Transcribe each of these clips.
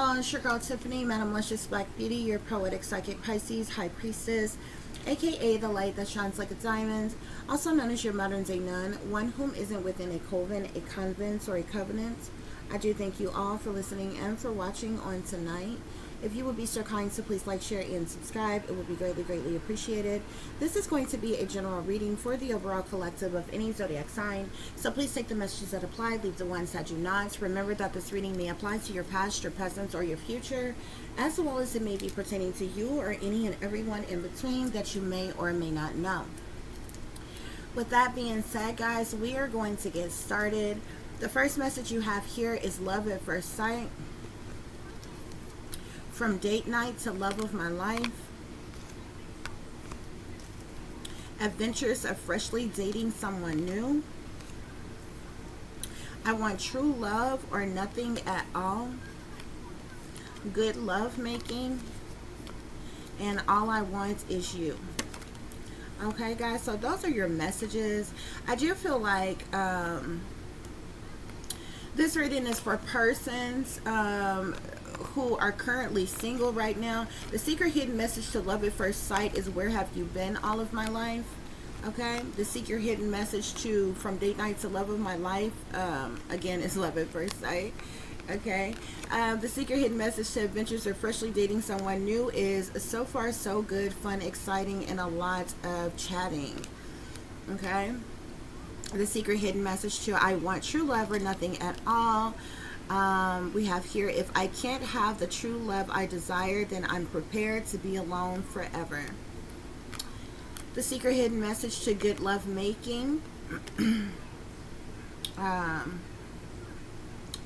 y'all, it's your girl Tiffany, Madam Luscious Black Beauty, your poetic psychic Pisces, High Priestess, aka the light that shines like a diamond, also known as your modern day nun, one whom isn't within a coven, a convent, or a covenant. I do thank you all for listening and for watching on tonight. If you would be so kind to please like, share, and subscribe, it would be greatly, greatly appreciated. This is going to be a general reading for the overall collective of any zodiac sign, so please take the messages that apply, leave the ones that do not. Remember that this reading may apply to your past, your present, or your future, as well as it may be pertaining to you or any and everyone in between that you may or may not know. With that being said, guys, we are going to get started. The first message you have here is love at first sight. From date night to love of my life. Adventures of freshly dating someone new. I want true love or nothing at all. Good love making. And all I want is you. Okay, guys, so those are your messages. I do feel like this reading is for persons who are currently single right now. The secret hidden message to love at first sight is, where have you been all of my life? Okay, the secret hidden message to from date night to love of my life, again, is love at first sight. Okay, the secret hidden message to adventures of freshly dating someone new is so far so good, fun, exciting, and a lot of chatting. Okay, the secret hidden message to I want true love or nothing at all. We have here, if I can't have the true love I desire, then I'm prepared to be alone forever. The secret hidden message to good love making.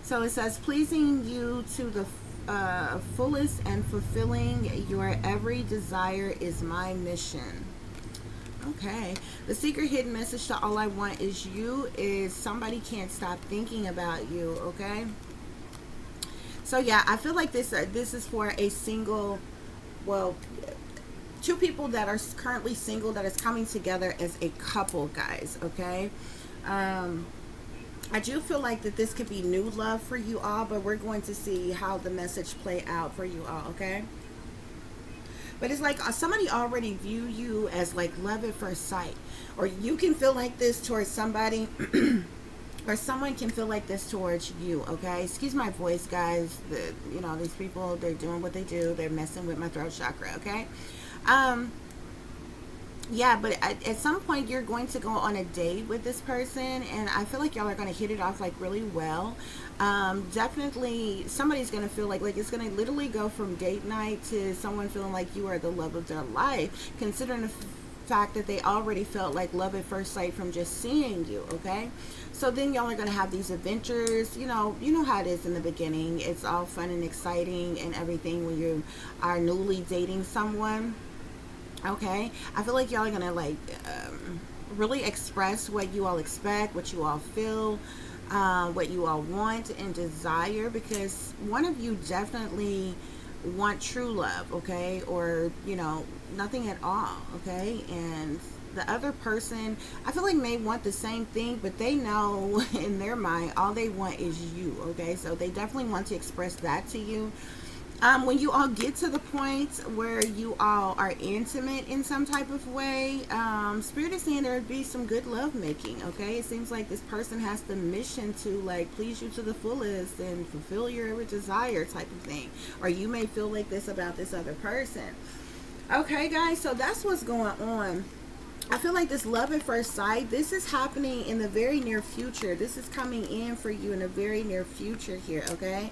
So it says, pleasing you to the fullest and fulfilling your every desire is my mission. Okay, the secret hidden message to all I want is you is somebody can't stop thinking about you. Okay, so yeah, I feel like this is for a single, well, two people that are currently single that is coming together as a couple, guys. Okay, I do feel like that this could be new love for you all, but we're going to see how the message play out for you all. Okay, but it's like somebody already view you as like love at first sight, or you can feel like this towards somebody or someone can feel like this towards you. Okay, excuse my voice, guys. You know, these people, they're doing what they do. They're messing with my throat chakra. Okay, yeah, but at some point you're going to go on a date with this person, and I feel like y'all are going to hit it off like really well. Definitely somebody's going to feel like it's going to literally go from date night to someone feeling like you are the love of their life, considering the fact that they already felt like love at first sight from just seeing you. Okay, so then y'all are going to have these adventures. You know how it is in the beginning. It's all fun and exciting and everything when you are newly dating someone. Okay, I feel like y'all are gonna really express what you all expect, what you all feel, what you all want and desire, because one of you definitely want true love, okay, or nothing at all. Okay, and the other person, I feel like, may want the same thing, but they know in their mind all they want is you. Okay, so they definitely want to express that to you. When you all get to the point where you all are intimate in some type of way, Spirit is saying there would be some good love making. Okay, it seems like this person has the mission to please you to the fullest and fulfill your every desire type of thing, or you may feel like this about this other person. Okay, guys, so that's what's going on. I feel like this love at first sight, this is happening in the very near future. This is coming in for you in the very near future here. Okay,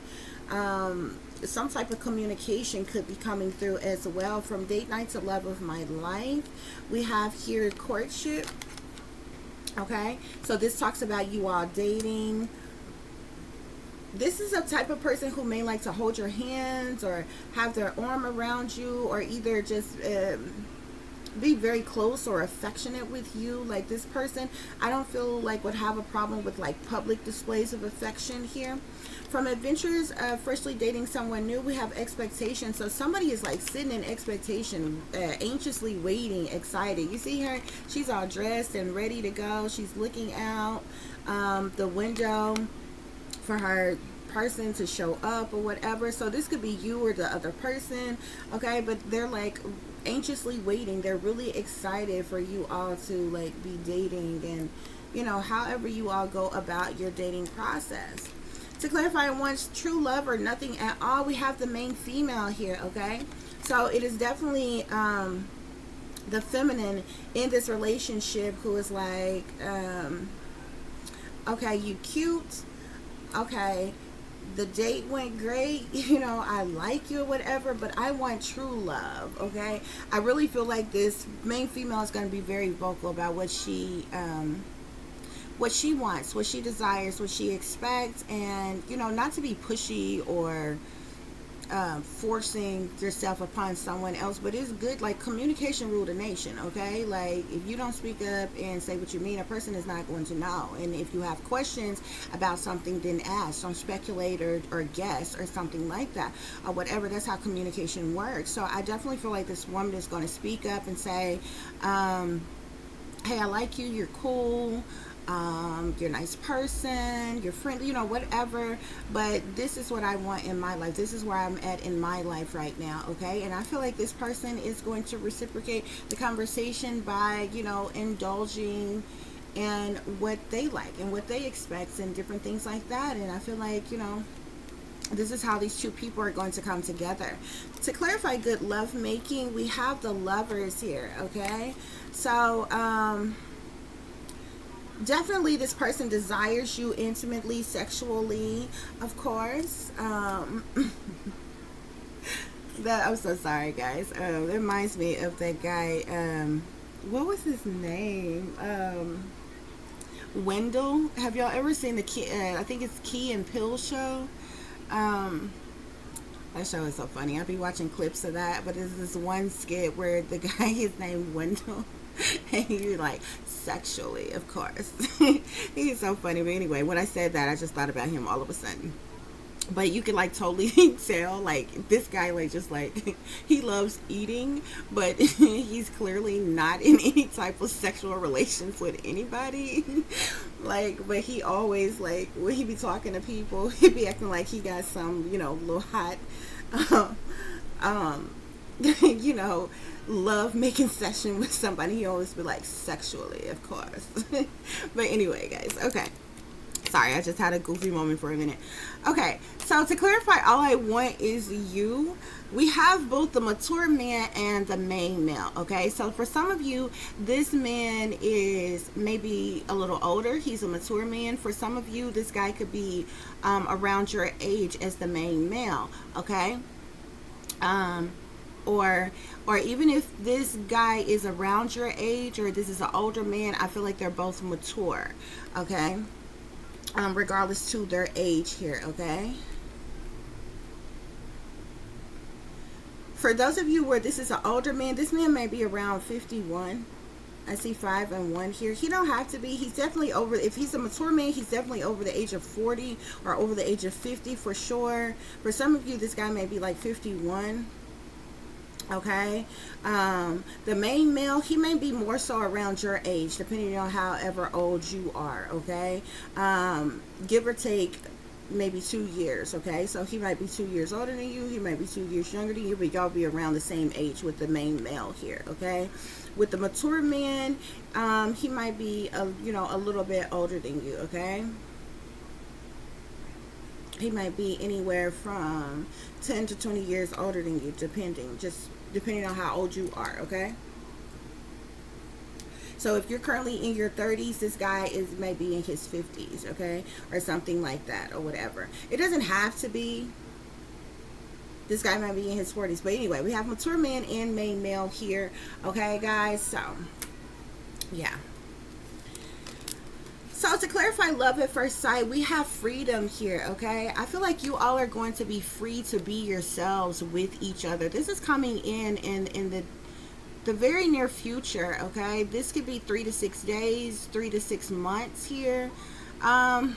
some type of communication could be coming through as well. From date night to love of my life, we have here courtship. Okay, so this talks about you all dating. This is a type of person who may like to hold your hands or have their arm around you, or either just be very close or affectionate with you. Like, this person, I don't feel like would have a problem with public displays of affection here. From adventures of freshly dating someone new, we have expectation. So somebody is sitting in expectation, anxiously waiting, excited. You see her, she's all dressed and ready to go. She's looking out the window. for her person to show up or whatever. So this could be you or the other person, okay? But they're like anxiously waiting. They're really excited for you all to like be dating, and you know, however you all go about your dating process. To clarify, once true love or nothing at all, we have the main female here, okay? So it is definitely the feminine in this relationship who is like, okay, you cute, okay, the date went great, you know, I like you or whatever, but I want true love, okay? I really feel like this main female is going to be very vocal about what she wants, what she desires, what she expects, and you know, not to be pushy or forcing yourself upon someone else, but it's good, like communication rule the nation, okay? Like if you don't speak up and say what you mean, a person is not going to know. And if you have questions about something, then ask, don't speculate or guess or something like that or whatever. That's how communication works. So I definitely feel like this woman is going to speak up and say, hey, I like you, you're cool, you're a nice person, you're friendly, you know, whatever, but this is what I want in my life. This is where I'm at in my life right now, okay? And I feel like this person is going to reciprocate the conversation by, you know, indulging in what they like and what they expect and different things like that. And I feel like, you know, this is how these two people are going to come together. To clarify good love making, we have the lovers here, okay? So, definitely this person desires you intimately, sexually, of course. That, I'm so sorry, guys. It reminds me of that guy, what was his name? Wendell. Have y'all ever seen the Key, I think it's Key and Pill show? That show is so funny. I'll be watching clips of that, but there's this one skit where the guy is named Wendell. And you're like, sexually, of course. He's so funny. But anyway, when I said that, I just thought about him all of a sudden. But you can like totally tell, like, this guy, like, just like, he loves eating, but he's clearly not in any type of sexual relations with anybody. Like, but he always, like, when he be talking to people, he be acting like he got some, you know, little hot, you know, love making session with somebody. He always be like, sexually, of course. But anyway, guys, okay. Sorry, I just had a goofy moment for a minute. Okay, so to clarify, all I want is you. We have both the mature man and the main male, okay? So for some of you, this man is maybe a little older. He's a mature man. For some of you, this guy could be around your age as the main male, okay? Or even if this guy is around your age or this is an older man, I feel like they're both mature, okay? Regardless to their age here, okay? For those of you where this is an older man, this man may be around 51. I see 5 and 1 here. He don't have to be. He's definitely over. If he's a mature man, he's definitely over the age of 40 or over the age of 50 for sure. For some of you, this guy may be like 51. Okay, the main male, he may be more so around your age, depending on however old you are. Okay, give or take maybe 2 years. Okay, so he might be 2 years older than you, he might be 2 years younger than you, but y'all be around the same age with the main male here. Okay, with the mature man, he might be you know, a little bit older than you. Okay, he might be anywhere from 10 to 20 years older than you, depending on how old you are, okay? So if you're currently in your 30s, this guy is maybe in his 50s, okay? Or something like that, or whatever. It doesn't have to be. This guy might be in his 40s. But anyway, we have mature man and main male here, okay, guys? So, yeah. So to clarify love at first sight, we have freedom here, okay? I feel like you all are going to be free to be yourselves with each other. This is coming in the very near future, okay? This could be 3 to 6 days, 3 to 6 months here. I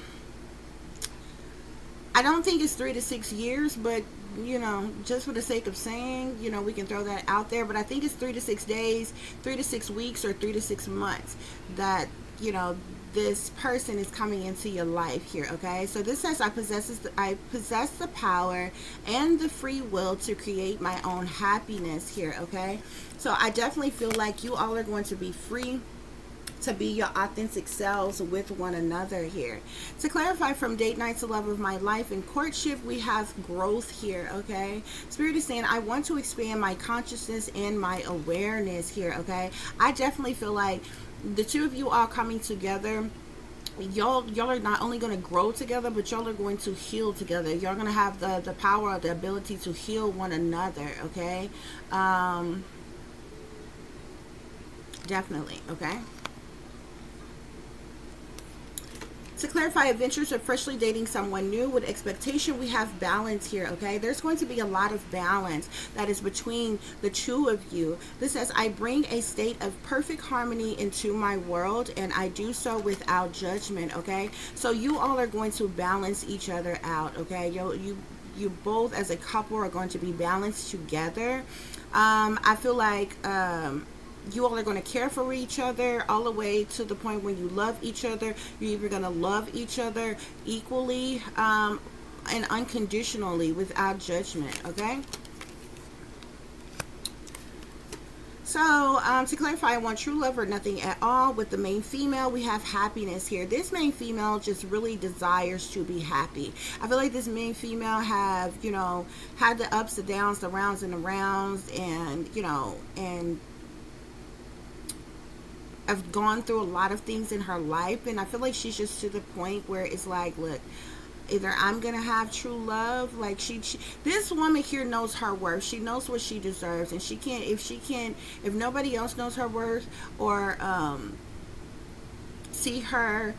don't think it's 3 to 6 years, but you know, just for the sake of saying, you know, we can throw that out there. But I think it's 3 to 6 days, 3 to 6 weeks, or 3 to 6 months that, you know, this person is coming into your life here, okay? So this says I possess the power and the free will to create my own happiness here, okay? So I definitely feel like you all are going to be free to be your authentic selves with one another here. To clarify, from date night to love of my life, in courtship we have growth here, okay? Spirit is saying I want to expand my consciousness and my awareness here, okay? I definitely feel like the two of you all coming together, y'all are not only going to grow together, but y'all are going to heal together. Y'all going to have the power, the ability to heal one another, okay? Definitely, okay? To clarify, adventures of freshly dating someone new with expectation, we have balance here, okay? There's going to be a lot of balance that is between the two of you. This says, I bring a state of perfect harmony into my world, and I do so without judgment, okay? So you all are going to balance each other out, okay? You both as a couple are going to be balanced together. I feel like you all are going to care for each other all the way to the point when you love each other. You're either going to love each other equally and unconditionally without judgment, okay? So to clarify, I want true love or nothing at all. With the main female, we have happiness here. This main female just really desires to be happy. I feel like this main female have, you know, had the ups and downs, the rounds and the rounds, and, you know, and I've gone through a lot of things in her life, and I feel like she's just to the point where it's like, look, either I'm gonna have true love, like she this woman here knows her worth. She knows what she deserves, and if nobody else knows her worth or see her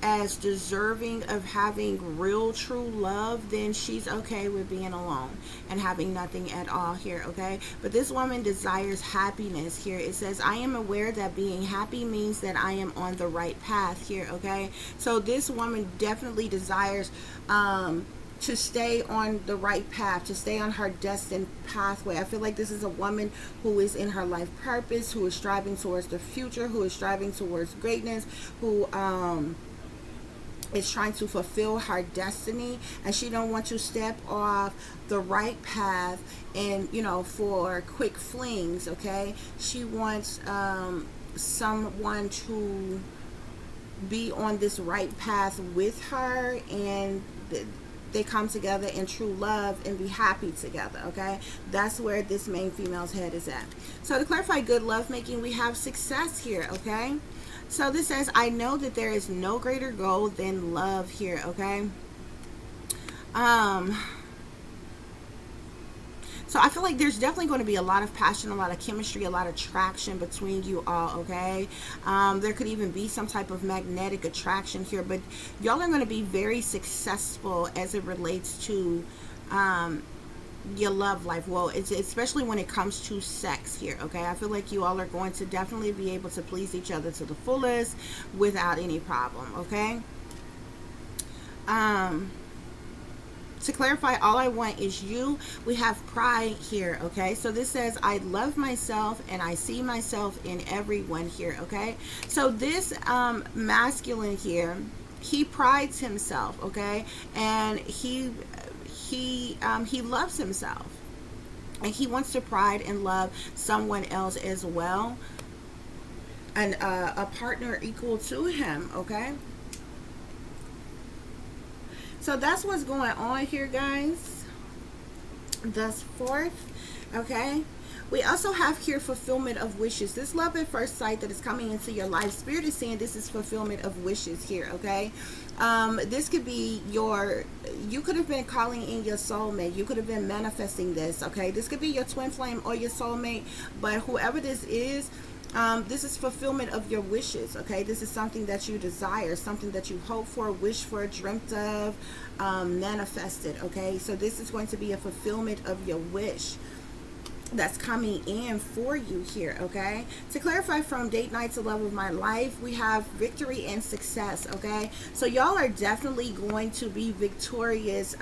as deserving of having real true love, then she's okay with being alone and having nothing at all here, okay? But this woman desires happiness here. It says, I am aware that being happy means that I am on the right path here, okay? So this woman definitely desires to stay on the right path, to stay on her destined pathway. I feel like this is a woman who is in her life purpose, who is striving towards the future, who is striving towards greatness, who is trying to fulfill her destiny, and she don't want to step off the right path and, you know, for quick flings, okay? She wants someone to be on this right path with her, and they come together in true love and be happy together, okay? That's where this main female's head is at. So to clarify good lovemaking, we have success here, okay? So this says, I know that there is no greater goal than love here, okay? So I feel like there's definitely going to be a lot of passion, a lot of chemistry, a lot of attraction between you all, okay? There could even be some type of magnetic attraction here, but y'all are going to be very successful as it relates to your love life. Well, it's especially when it comes to sex here, okay? I feel like you all are going to definitely be able to please each other to the fullest without any problem, okay? To clarify, all I want is you. We have pride here, okay? So this says, I love myself and I see myself in everyone here, okay? So this masculine here, he prides himself, okay? And he loves himself, and he wants to pride and love someone else as well, and a partner equal to him, okay? So that's what's going on here, guys, thus forth, okay? We also have here fulfillment of wishes. This love at first sight that is coming into your life, Spirit is saying this is fulfillment of wishes here, okay? This could be you could have been calling in your soulmate. You could have been manifesting this, okay? This could be your twin flame or your soulmate, but whoever this is fulfillment of your wishes, okay? This is something that you desire, something that you hope for, wish for, dreamt of, manifested, okay? So this is going to be a fulfillment of your wish. that's coming in for you here, okay? To clarify, from date night to love of my life, we have victory and success, okay? So y'all are definitely going to be victorious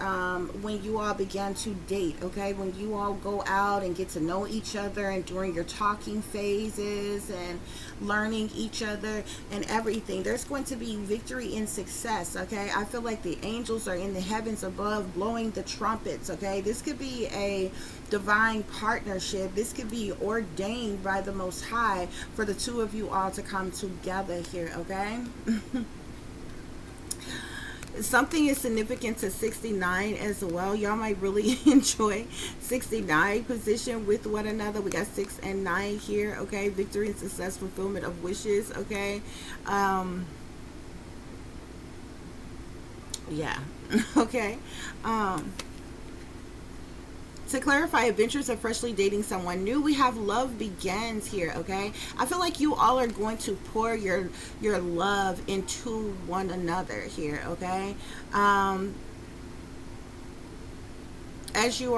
when you all begin to date, okay? When you all go out and get to know each other, and during your talking phases and learning each other and everything, there's going to be victory and success, okay? I feel like the angels are in the heavens above blowing the trumpets, okay? This could be a divine partnership. This could be ordained by the Most High for the two of you all to come together here, okay? Something is significant to 69 as well. Y'all might really enjoy 69 position with one another. We got 6 and 9 here, okay? Victory and success, fulfillment of wishes, okay? Yeah. Okay. To clarify, adventures of freshly dating someone new, we have love begins here, okay? I feel like you all are going to pour your love into one another here, okay? As you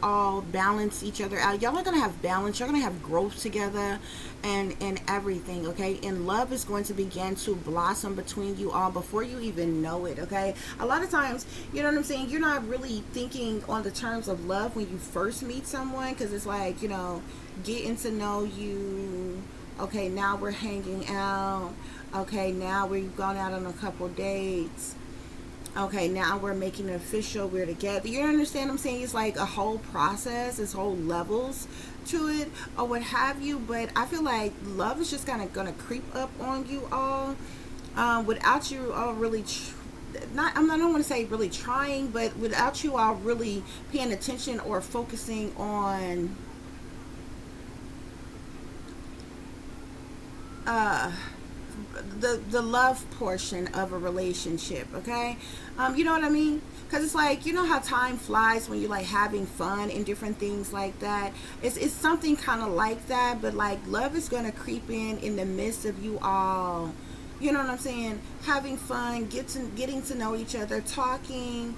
all balance each other out, y'all are gonna have balance, you're gonna have growth together, and everything, okay? And love is going to begin to blossom between you all before you even know it, okay? A lot of times, you know what I'm saying, you're not really thinking on the terms of love when you first meet someone, because it's like, you know, getting to know you, okay, now we're hanging out, okay, now we've gone out on a couple dates, okay, now we're making it official, we're together. You understand what I'm saying? It's like a whole process, it's whole levels to it, or what have you. But I feel like love is just kind of gonna creep up on you all, without you all really I don't want to say really trying, but without you all really paying attention or focusing on the love portion of a relationship, okay? You know what I mean? Because it's like, you know how time flies when you're like having fun and different things like that. It's something kind of like that, but like love is going to creep in the midst of you all, you know what I'm saying, having fun, getting to know each other, talking,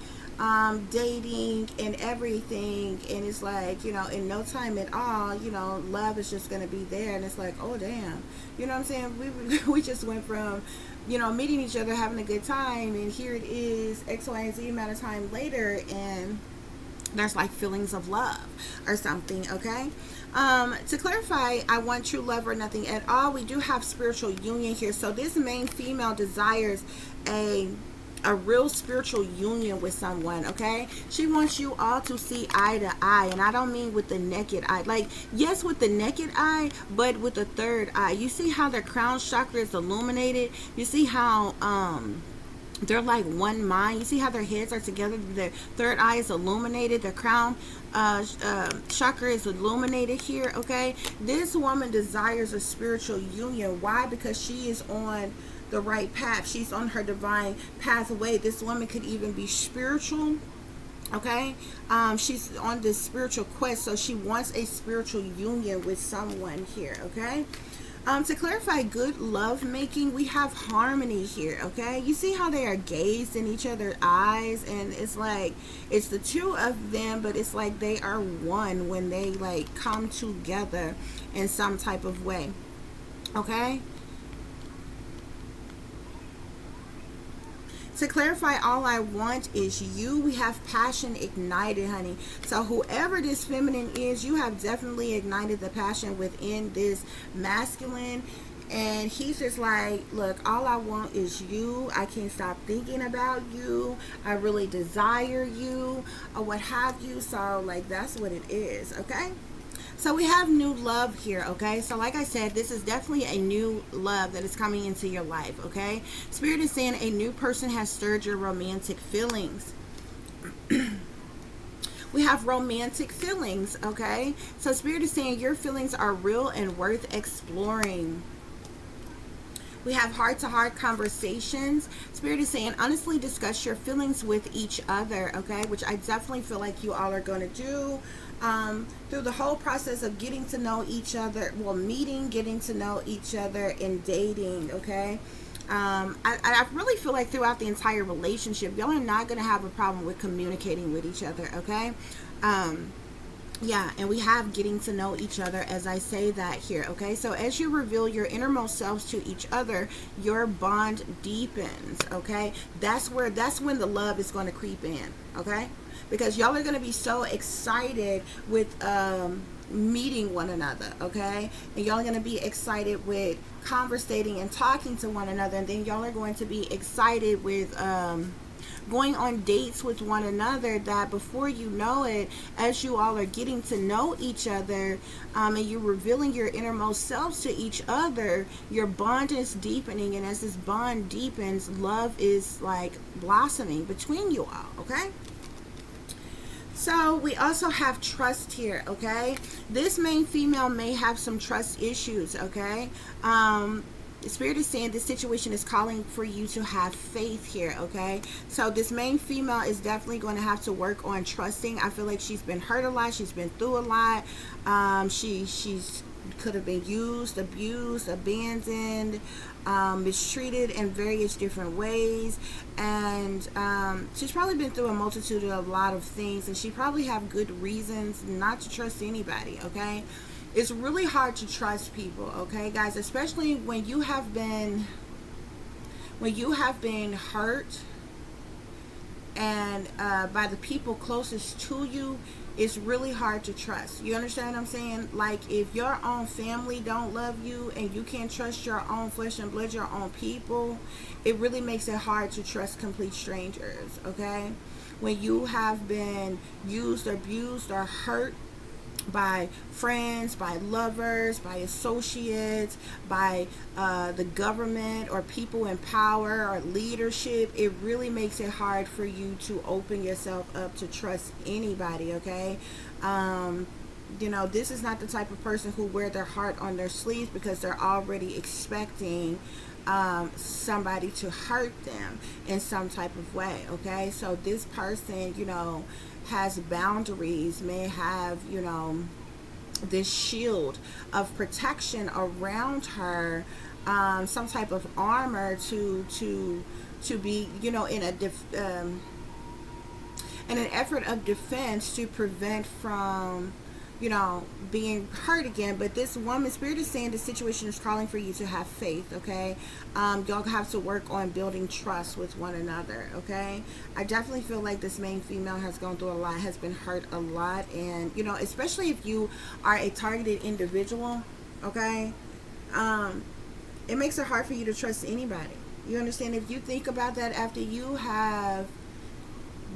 dating and everything. And it's like, you know, in no time at all, you know, love is just going to be there. And it's like, oh damn, you know what I'm saying, we just went from, you know, meeting each other, having a good time, and here it is X, Y, and Z amount of time later, and there's like feelings of love or something, okay? To clarify, I want true love or nothing at all. We do have spiritual union here. So this main female desires a real spiritual union with someone, okay? She wants you all to see eye to eye, and I don't mean with the naked eye, like, yes, with the naked eye, but with the third eye. You see how their crown chakra is illuminated? You see how they're like one mind? You see how their heads are together? Their third eye is illuminated, their crown chakra is illuminated here, okay? This woman desires a spiritual union. Why? Because she is on the right path. She's on her divine pathway. This woman could even be spiritual, okay? She's on this spiritual quest, so she wants a spiritual union with someone here, okay? To clarify good love making, we have harmony here, okay? You see how they are gazed in each other's eyes, and it's like it's the two of them, but it's like they are one when they like come together in some type of way, okay? To clarify, all I want is you. We have passion ignited, honey. So whoever this feminine is, you have definitely ignited the passion within this masculine. And he's just like, look, all I want is you. I can't stop thinking about you. I really desire you, or what have you. So like, that's what it is, okay? So we have new love here, okay? So like I said, this is definitely a new love that is coming into your life, okay? Spirit is saying a new person has stirred your romantic feelings. We have romantic feelings, okay? So Spirit is saying your feelings are real and worth exploring. We have heart-to-heart conversations. Spirit is saying honestly discuss your feelings with each other, okay? Which I definitely feel like you all are going to do. Through the whole process of getting to know each other, well, meeting, getting to know each other, and dating, okay? I really feel like throughout the entire relationship, y'all are not going to have a problem with communicating with each other, okay? Yeah, and we have getting to know each other as I say that here, okay? So as you reveal your innermost selves to each other, your bond deepens, okay? That's when the love is going to creep in, okay? Because y'all are going to be so excited with meeting one another, okay? And y'all are going to be excited with conversating and talking to one another, and then y'all are going to be excited with going on dates with one another, that before you know it, as you all are getting to know each other, and you're revealing your innermost selves to each other, your bond is deepening, and as this bond deepens, love is like blossoming between you all, okay? So we also have trust here, okay? This main female may have some trust issues, okay? The Spirit is saying this situation is calling for you to have faith here, okay? So this main female is definitely going to have to work on trusting. I feel like she's been hurt a lot. She's been through a lot. She's could have been used, abused, abandoned, mistreated in various different ways, and she's probably been through a multitude of a lot of things, and she probably have good reasons not to trust anybody, okay? It's really hard to trust people, okay, guys, especially when you have been hurt and by the people closest to you. It's really hard to trust. You understand what I'm saying? Like, if your own family don't love you and you can't trust your own flesh and blood, your own people, it really makes it hard to trust complete strangers, okay? When you have been used, abused, or hurt by friends, by lovers, by associates, by the government or people in power or leadership, it really makes it hard for you to open yourself up to trust anybody, okay? You know, this is not the type of person who wear their heart on their sleeves, because they're already expecting somebody to hurt them in some type of way, okay? So this person, you know, has boundaries, may have, you know, this shield of protection around her, some type of armor to be, you know, in an effort of defense to prevent from, you know, being hurt again. But this woman, Spirit is saying the situation is calling for you to have faith, okay? Y'all have to work on building trust with one another, okay? I definitely feel like this main female has gone through a lot, has been hurt a lot, and, you know, especially if you are a targeted individual, okay? It makes it hard for you to trust anybody. You understand? If you think about that, after you have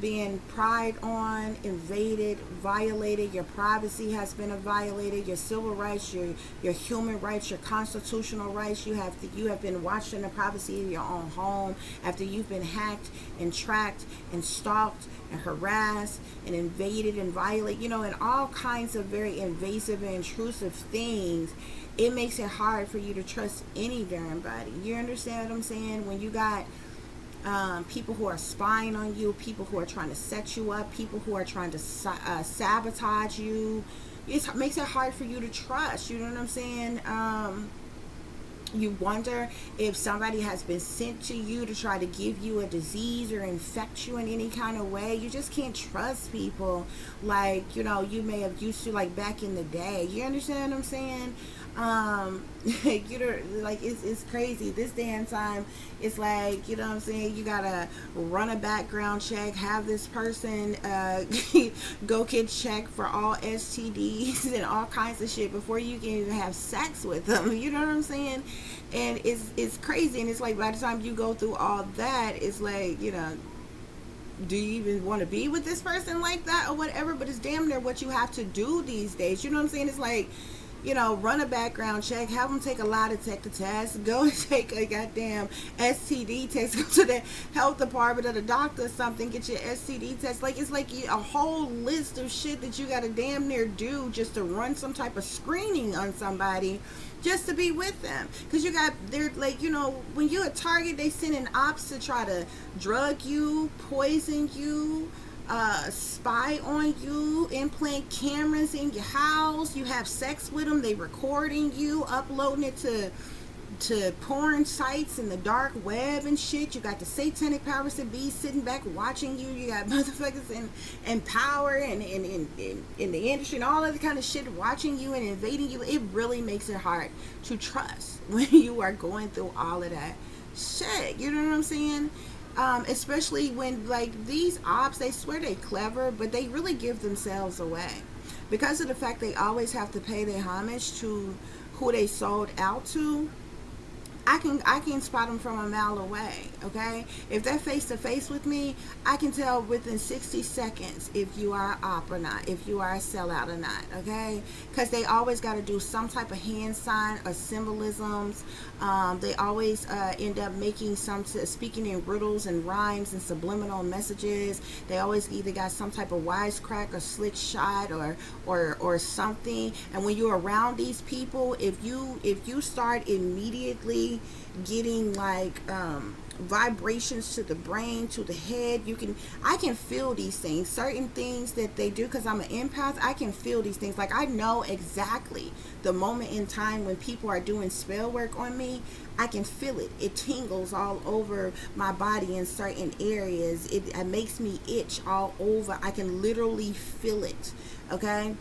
being pried on, invaded, violated, your privacy has been violated, your civil rights, your human rights, your constitutional rights, you have been watched in the privacy of your own home, after you've been hacked and tracked and stalked and harassed and invaded and violated, you know, and all kinds of very invasive and intrusive things. It makes it hard for you to trust any damn body. You understand what I'm saying? When you got people who are spying on you, people who are trying to set you up, people who are trying to sabotage you, it makes it hard for you to trust. You know what I'm saying? You wonder if somebody has been sent to you to try to give you a disease or infect you in any kind of way. You just can't trust people like, you know, you may have used to, like, back in the day. You understand what I'm saying? You know, like, it's crazy this damn time. It's like, you know what I'm saying, you gotta run a background check, have this person go get checked for all STDs and all kinds of shit before you can even have sex with them. You know what I'm saying? And it's crazy. And it's like, by the time you go through all that, it's like, you know, do you even want to be with this person like that or whatever? But it's damn near what you have to do these days. You know what I'm saying? It's like, you know, run a background check, have them take a lie detector test, go and take a goddamn STD test, go to the health department or the doctor or something, get your STD test. Like, it's like a whole list of shit that you gotta damn near do just to run some type of screening on somebody just to be with them. Because you got, they're like, you know, when you're a target, they send in ops to try to drug you, poison you, spy on you, implant cameras in your house. You have sex with them, they recording you, uploading it to to porn sites and the dark web and shit. You got the satanic powers that be sitting back watching you. You got motherfuckers in power and in the industry and all other kind of shit watching you and invading you. It really makes it hard to trust when you are going through all of that shit. You know what I'm saying? Especially when, like, these ops, they swear they clever, but they really give themselves away because of the fact they always have to pay their homage to who they sold out to. I can spot them from a mile away, okay? If they're face to face with me, I can tell within 60 seconds if you are an op or not, if you are a sellout or not, okay? Because they always got to do some type of hand sign or symbolisms. They always end up making speaking in riddles and rhymes and subliminal messages. They always either got some type of wisecrack or slick shot or something. And when you're around these people, if you start immediately getting like vibrations to the brain, to the head, I can feel these things, certain things that they do, because I'm an empath. I can feel these things. Like, I know exactly the moment in time when people are doing spell work on me. I can feel it. It tingles all over my body in certain areas. It makes me itch all over. I can literally feel it, okay?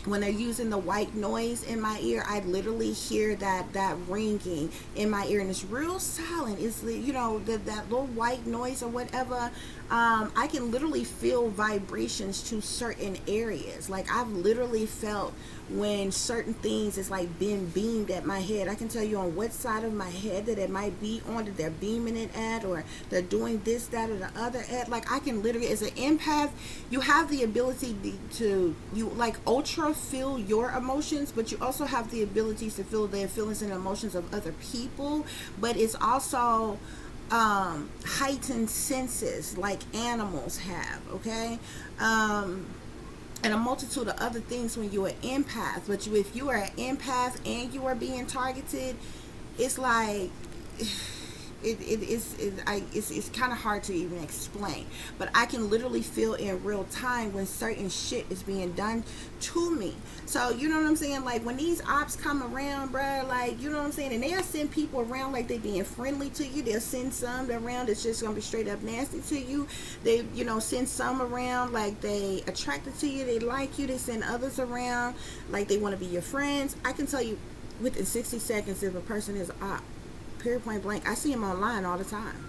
When they're using the white noise in my ear, I literally hear that ringing in my ear, and it's real silent. It's, you know, that little white noise or whatever. I can literally feel vibrations to certain areas. Like, I've literally felt when certain things is like being beamed at my head. I can tell you on what side of my head that it might be on, that they're beaming it at, or they're doing this, that, or the other at. Like, I can literally, as an empath, you have the ability to you like ultra feel your emotions, but you also have the ability to feel the feelings and emotions of other people. But it's also heightened senses like animals have, okay? And a multitude of other things when you're an empath. But if you are an empath and you are being targeted, it's like it's kind of hard to even explain. But I can literally feel in real time when certain shit is being done to me. So, you know what I'm saying? Like, when these ops come around, bruh, like, you know what I'm saying? And they'll send people around like they being friendly to you. They'll send some around that's just gonna be straight up nasty to you. They, you know, send some around like they attracted to you, they like you. They send others around like they want to be your friends. I can tell you within 60 seconds if a person is an op. Period, point blank. I see them online all the time.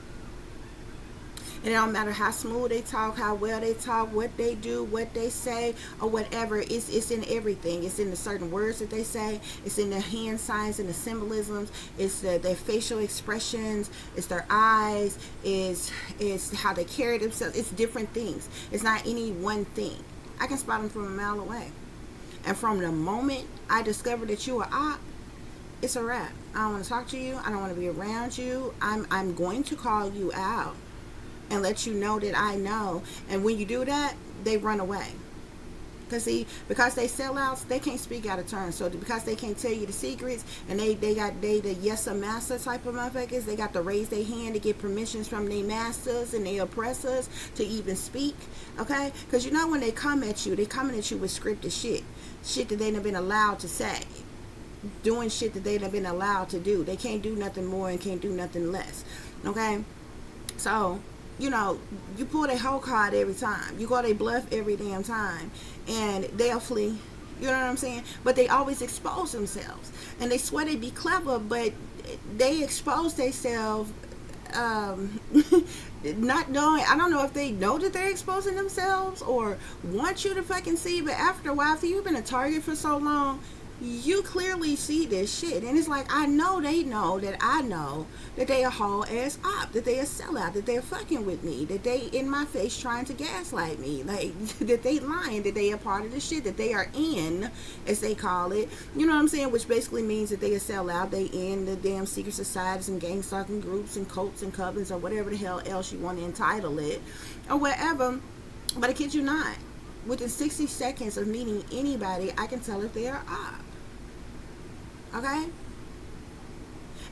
And it don't matter how smooth they talk, how well they talk, what they do, what they say, or whatever. It's in everything. It's in the certain words that they say. It's in their hand signs and the symbolisms. It's their facial expressions. It's their eyes. It's how they carry themselves. It's different things. It's not any one thing. I can spot them from a mile away. And from the moment I discover that you are op, it's a wrap. I don't want to talk to you. I don't want to be around you. I'm going to call you out and let you know that I know. And when you do that, they run away. Because they sellouts, they can't speak out of turn. So because they can't tell you the secrets, and they the yes or master type of motherfuckers, they got to raise their hand to get permissions from their masters and their oppressors to even speak. Okay? Because you know when they come at you, they coming at you with scripted shit that they never been allowed to say. Doing shit that they've been allowed to do. They can't do nothing more and can't do nothing less. Okay? So, you know, you pull their whole card every time. You go they bluff every damn time. And they'll flee. You know what I'm saying? But they always expose themselves. And they swear they be clever, but they expose themselves not knowing. I don't know if they know that they're exposing themselves or want you to fucking see. But after a while, after you've been a target for so long, you clearly see this shit. And it's like, I know they know that I know that they a whole ass op, that they a sellout, that they're fucking with me, that they in my face trying to gaslight me, like that they lying, that they a part of the shit, that they are in, as they call it. You know what I'm saying? Which basically means that they a sellout, they in the damn secret societies and gang stalking groups and cults and covens or whatever the hell else you want to entitle it or whatever. But I kid you not, within 60 seconds of meeting anybody, I can tell if they are op. Okay?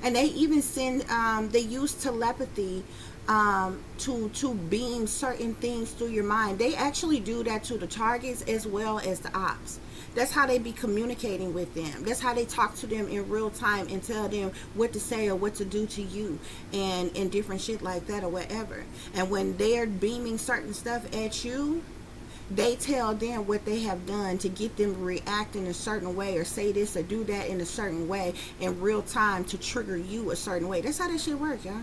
And they even send, they use telepathy to beam certain things through your mind. They actually do that to the targets as well as the ops. That's how they be communicating with them. That's how they talk to them in real time and tell them what to say or what to do to you, and different shit like that or whatever. And when they're beaming certain stuff at you, they tell them what they have done to get them to react in a certain way or say this or do that in a certain way in real time to trigger you a certain way. That's how that shit works, y'all.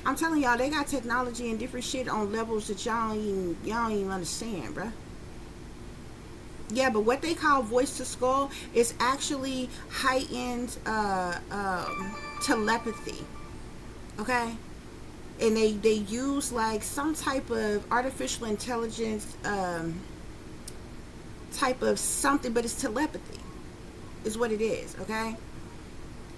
I'm telling y'all, they got technology and different shit on levels that y'all don't even understand, bruh. Yeah, but what they call voice to skull is actually heightened telepathy. Okay, and they use like some type of artificial intelligence, type of something, but it's telepathy is what it is. Okay,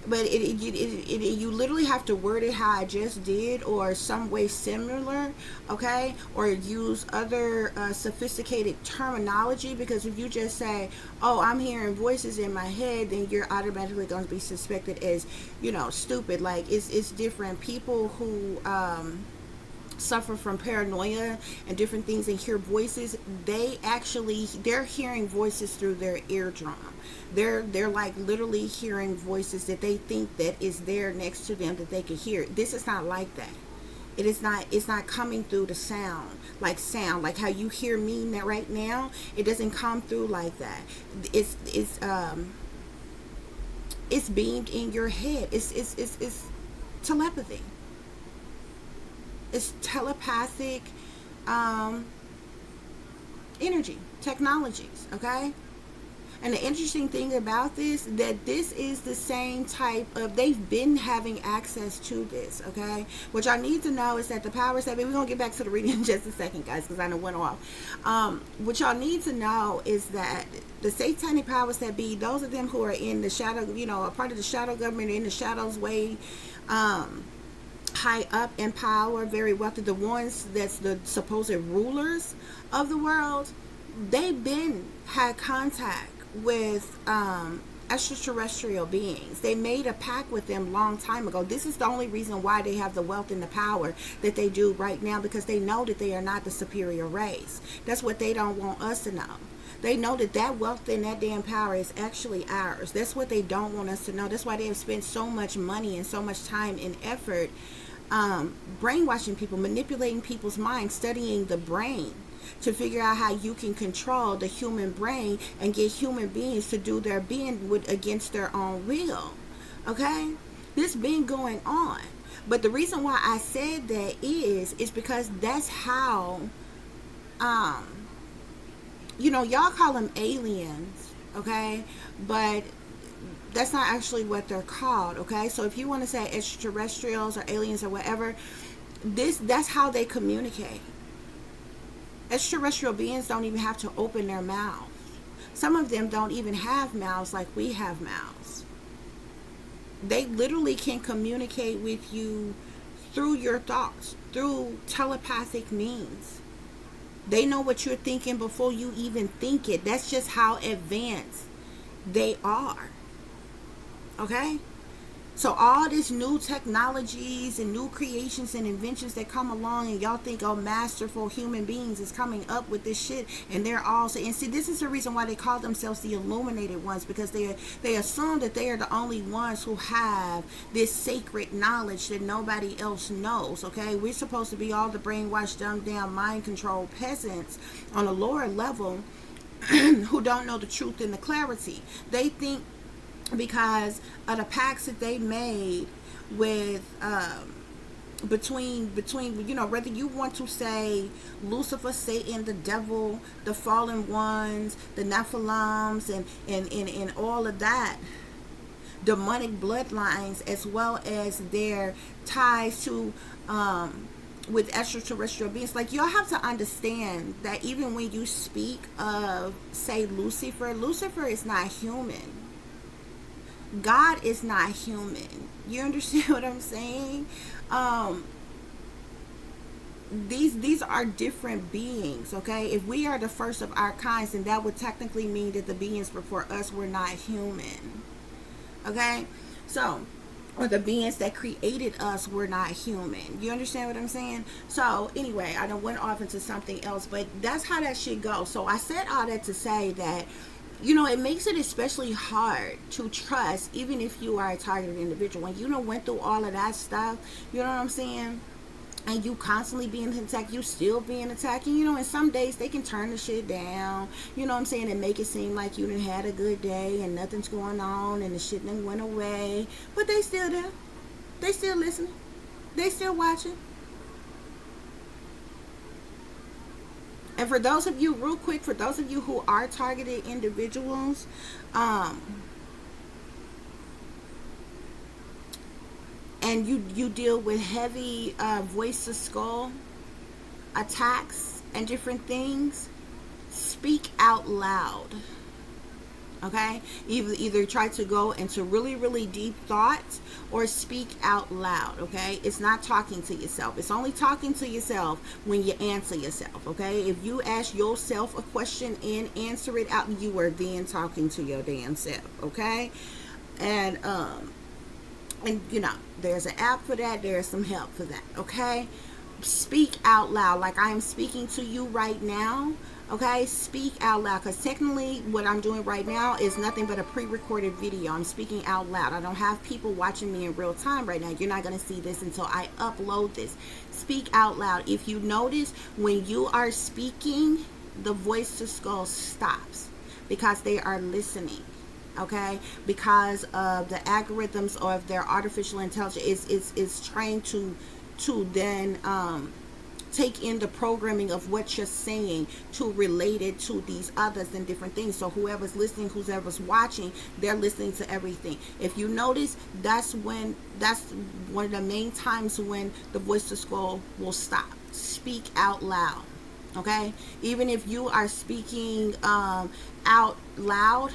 but you literally have to word it how I just did or some way similar, okay, or use other sophisticated terminology, because if you just say, oh, I'm hearing voices in my head, then you're automatically going to be suspected as, stupid. Like it's different. People who suffer from paranoia and different things and hear voices, they're hearing voices through their eardrum. They're like literally hearing voices that they think that is there next to them that they can hear. This is not like that. It's not coming through the sound like how you hear me right now. It doesn't come through like that. It's beamed in your head. It's telepathy. It's telepathic energy technologies, okay? And the interesting thing about this, that this is the same type of, they've been having access to this, okay? What y'all need to know is that the powers that be, we're going to get back to the reading in just a second, guys, because I know went off. What y'all need to know is that the satanic powers that be, those of them who are in the shadow, a part of the shadow government, in the shadows way, high up in power, very wealthy, the ones that's the supposed rulers of the world, they've been had contact with extraterrestrial beings. They made a pact with them long time ago. This is the only reason why they have the wealth and the power that they do right now, because they know that they are not the superior race. That's what they don't want us to know. They know that wealth and that damn power is actually ours. That's what they don't want us to know. That's why they have spent so much money and so much time and effort brainwashing people, manipulating people's minds, studying the brain to figure out how you can control the human brain and get human beings to do their being against their own will. Okay? This been going on. But the reason why I said that is because that's how y'all call them aliens, okay? But that's not actually what they're called, okay? So if you want to say extraterrestrials or aliens or whatever, that's how they communicate. Extraterrestrial beings don't even have to open their mouths. Some of them don't even have mouths like we have mouths. They literally can communicate with you through your thoughts, through telepathic means. They know what you're thinking before you even think it. That's just how advanced they are. Okay? So all this new technologies and new creations and inventions that come along, and y'all think, oh, masterful human beings is coming up with this shit, and they're all, and see, this is the reason why they call themselves the illuminated ones, because they assume that they are the only ones who have this sacred knowledge that nobody else knows. Okay, we're supposed to be all the brainwashed, dumbed down, mind controlled peasants on a lower level who don't know the truth and the clarity. They think because of the pacts that they made with between whether you want to say Lucifer, Satan, the devil, the fallen ones, the Nephilims, and all of that demonic bloodlines, as well as their ties to with extraterrestrial beings. Like, y'all have to understand that even when you speak of, say, Lucifer is not human. God is not human. You understand what I'm saying? These are different beings, okay? If we are the first of our kinds, then that would technically mean that the beings before us were not human. Okay? So, or the beings that created us were not human. You understand what I'm saying? So anyway, I done went off into something else, but that's how that shit goes. So I said all that to say that, you know, it makes it especially hard to trust, even if you are a targeted individual. When you know went through all of that stuff, you know what I'm saying? And you constantly being attacked, you still being attacked. And, you know, and some days they can turn the shit down, you know what I'm saying, and make it seem like you done had a good day and nothing's going on and the shit done went away. But they still there. They still listening. They still watching. And for those of you, real quick, for those of you who are targeted individuals, um, and you deal with heavy voice to skull attacks and different things, speak out loud. Okay, either try to go into really deep thoughts or speak out loud. Okay, it's not talking to yourself. It's only talking to yourself when you answer yourself. Okay, if you ask yourself a question and answer it out, you are then talking to your damn self. Okay, and you know, there's an app for that, there's some help for that. Okay, speak out loud like I am speaking to you right now. Okay, speak out loud, because technically what I'm doing right now is nothing but a pre-recorded video. I'm speaking out loud. I don't have people watching me in real time right now. You're not going to see this until I upload this. Speak out loud. If you notice, when you are speaking, the voice to skull stops because they are listening. Okay, because of the algorithms of their artificial intelligence is trained to then take in the programming of what you're saying to relate it to these others and different things. So whoever's listening, whoever's watching, they're listening to everything. If you notice, that's one of the main times when the voice to skull will stop. Speak out loud. Okay, even if you are speaking out loud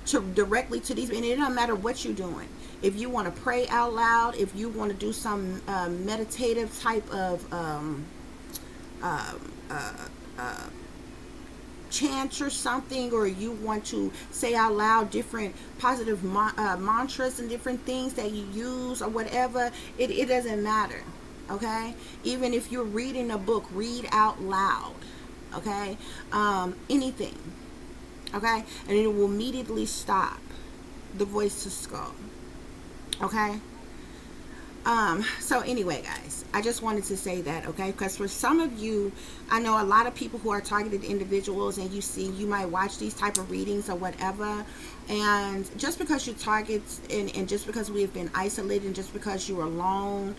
to directly to these, and it doesn't matter what you're doing. If you want to pray out loud, if you want to do some meditative type of uh, chant or something, or you want to say out loud different positive mantras and different things that you use or whatever, it doesn't matter. Okay, even if you're reading a book, read out loud. Okay, anything. Okay, and it will immediately stop the voice to skull. Okay, so anyway, guys, I just wanted to say that. Okay, because for some of you, I know a lot of people who are targeted individuals, and you might watch these type of readings or whatever, and just because you target, and just because we have been isolated, and just because you're alone,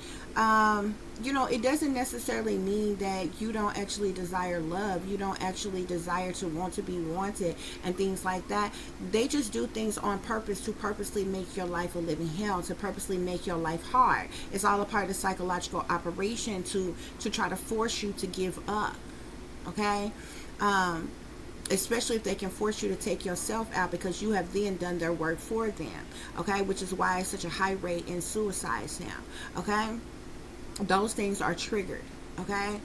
you know, it doesn't necessarily mean that you don't actually desire love. You don't actually desire to want to be wanted and things like that. They just do things on purpose to purposely make your life a living hell, to purposely make your life hard. It's all a part of the psychological operation to try to force you to give up. Okay, especially if they can force you to take yourself out, because you have then done their work for them. Okay, which is why it's such a high rate in suicides now. Okay, those things are triggered. Okay,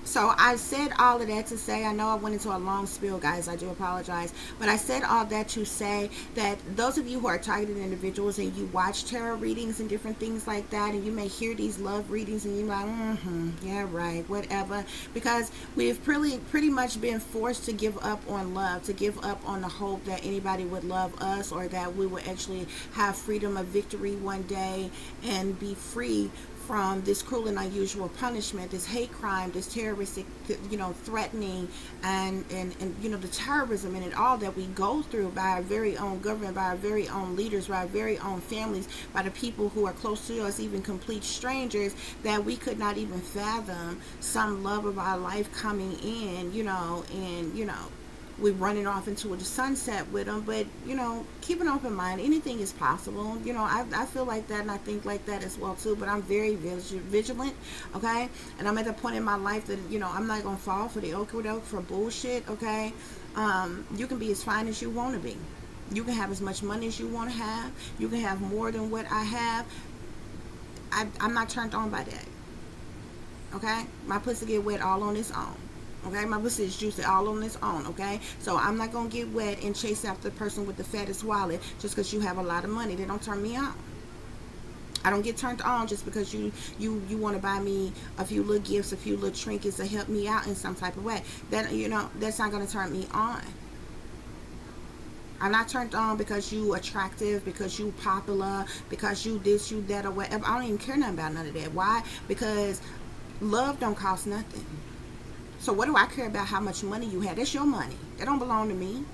so I said all of that to say, I know I went into a long spiel, guys, I do apologize, but I said all that to say that those of you who are targeted individuals and you watch tarot readings and different things like that, and you may hear these love readings and you're like, yeah, right, whatever, because we've pretty much been forced to give up on love, to give up on the hope that anybody would love us, or that we would actually have freedom of victory one day and be free from this cruel and unusual punishment, this hate crime, this terroristic, you know, threatening, and you know, the terrorism and it all that we go through by our very own government, by our very own leaders, by our very own families, by the people who are close to us, even complete strangers that we could not even fathom some love of our life coming in, you know, and you know, we're running off into the sunset with them. But you know, keep an open mind, anything is possible. You know, I feel like that, and I think like that as well too, but I'm very vigilant. Okay, and I'm at the point in my life that, you know, I'm not gonna fall for the okey-doke, for bullshit. Okay, you can be as fine as you want to be, you can have as much money as you want to have, you can have more than what I have. I'm not turned on by that. Okay, my pussy get wet all on its own. Okay, my pussy is juicy all on its own. Okay, so I'm not gonna get wet and chase after the person with the fattest wallet just because you have a lot of money. They don't turn me on. I don't get turned on just because you want to buy me a few little gifts, a few little trinkets to help me out in some type of way. That, you know, that's not gonna turn me on. I'm not turned on because you attractive, because you popular, because you this, you that, or whatever. I don't even care nothing about none of that. Why? Because love don't cost nothing. So what do I care about how much money you have? That's your money. That don't belong to me.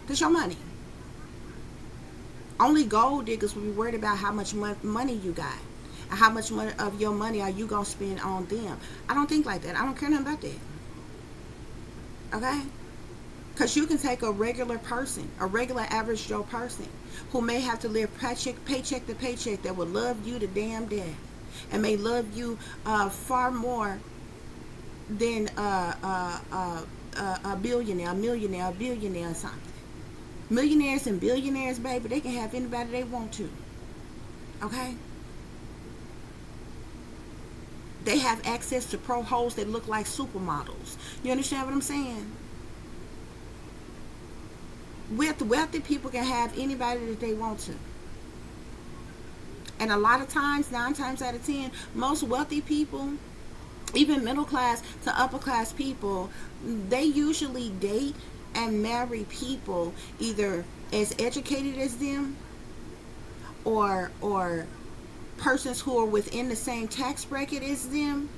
That's your money. Only gold diggers will be worried about how much money you got. And how much money of your money are you going to spend on them. I don't think like that. I don't care nothing about that. Okay? Because you can take a regular person, a regular average Joe person, who may have to live paycheck to paycheck, that will love you to damn death. And may love you far more than a billionaire, a millionaire, a billionaire, or something. Millionaires and billionaires, baby, they can have anybody they want to. Okay? They have access to pro hoes that look like supermodels. You understand what I'm saying? Wealthy people can have anybody that they want to. And a lot of times, 9 times out of 10, most wealthy people, even middle class to upper class people, they usually date and marry people either as educated as them, or persons who are within the same tax bracket as them,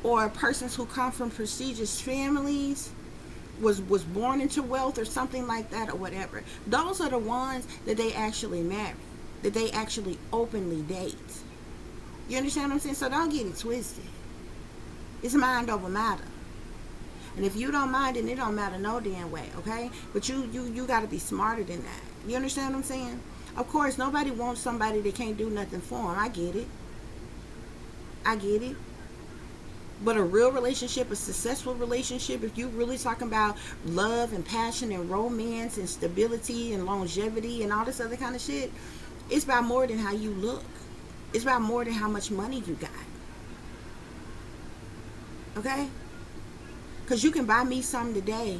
or persons who come from prestigious families, was born into wealth or something like that, or whatever. Those are the ones that they actually marry, that they actually openly date. You understand what I'm saying? So don't get it twisted. It's mind over matter. And if you don't mind, then it don't matter no damn way, okay? But you got to be smarter than that. You understand what I'm saying? Of course, nobody wants somebody that can't do nothing for them. I get it. I get it. But a real relationship, a successful relationship, if you really talking about love and passion and romance and stability and longevity and all this other kind of shit, it's about more than how you look. It's about more than how much money you got. Okay? Because you can buy me something today,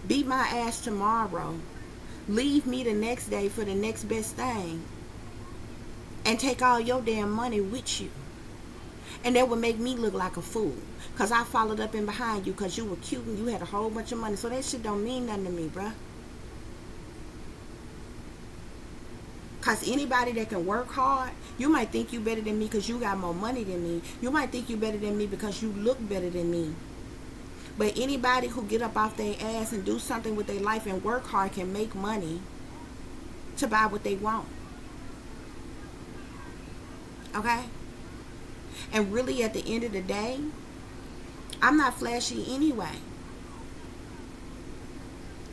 beat my ass tomorrow, leave me the next day for the next best thing, and take all your damn money with you. And that would make me look like a fool. Because I followed up in behind you because you were cute and you had a whole bunch of money. So that shit don't mean nothing to me, bruh. Because anybody that can work hard, you might think you better than me because you got more money than me. You might think you better than me because you look better than me. But anybody who get up off their ass and do something with their life and work hard can make money to buy what they want. Okay? And really at the end of the day, I'm not flashy anyway.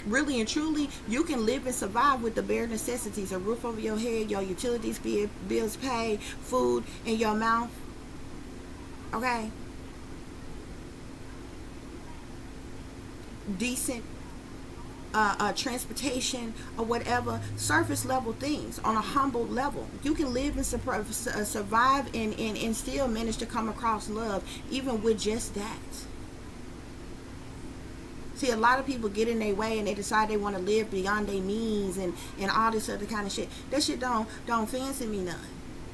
Really and truly, you can live and survive with the bare necessities: a roof over your head, your utilities, bills paid, food in your mouth. Okay? Decent transportation or whatever, surface level things on a humble level. You can live and survive and still manage to come across love even with just that. See, a lot of people get in their way and they decide they want to live beyond their means and all this other kind of shit. That shit don't fancy me none.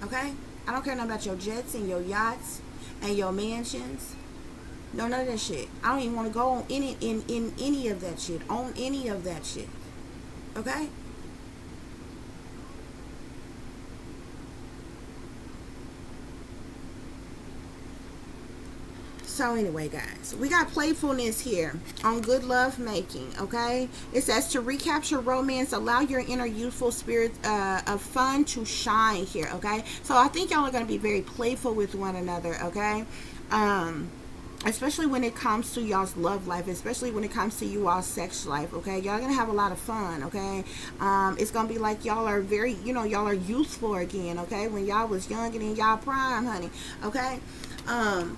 Okay? I don't care nothing about your jets and your yachts and your mansions. No, none of that shit. I don't even want to go on in any of that shit. On any of that shit. Okay? So anyway, guys, we got playfulness here on good love making. Okay, it says to recapture romance, allow your inner youthful spirit of fun to shine here. Okay, so I think y'all are going to be very playful with one another. Okay, especially when it comes to y'all's love life, especially when it comes to you all's sex life. Okay, y'all gonna have a lot of fun. Okay, it's gonna be like y'all are very, y'all are youthful again. Okay, when y'all was young and in y'all prime, honey. Okay,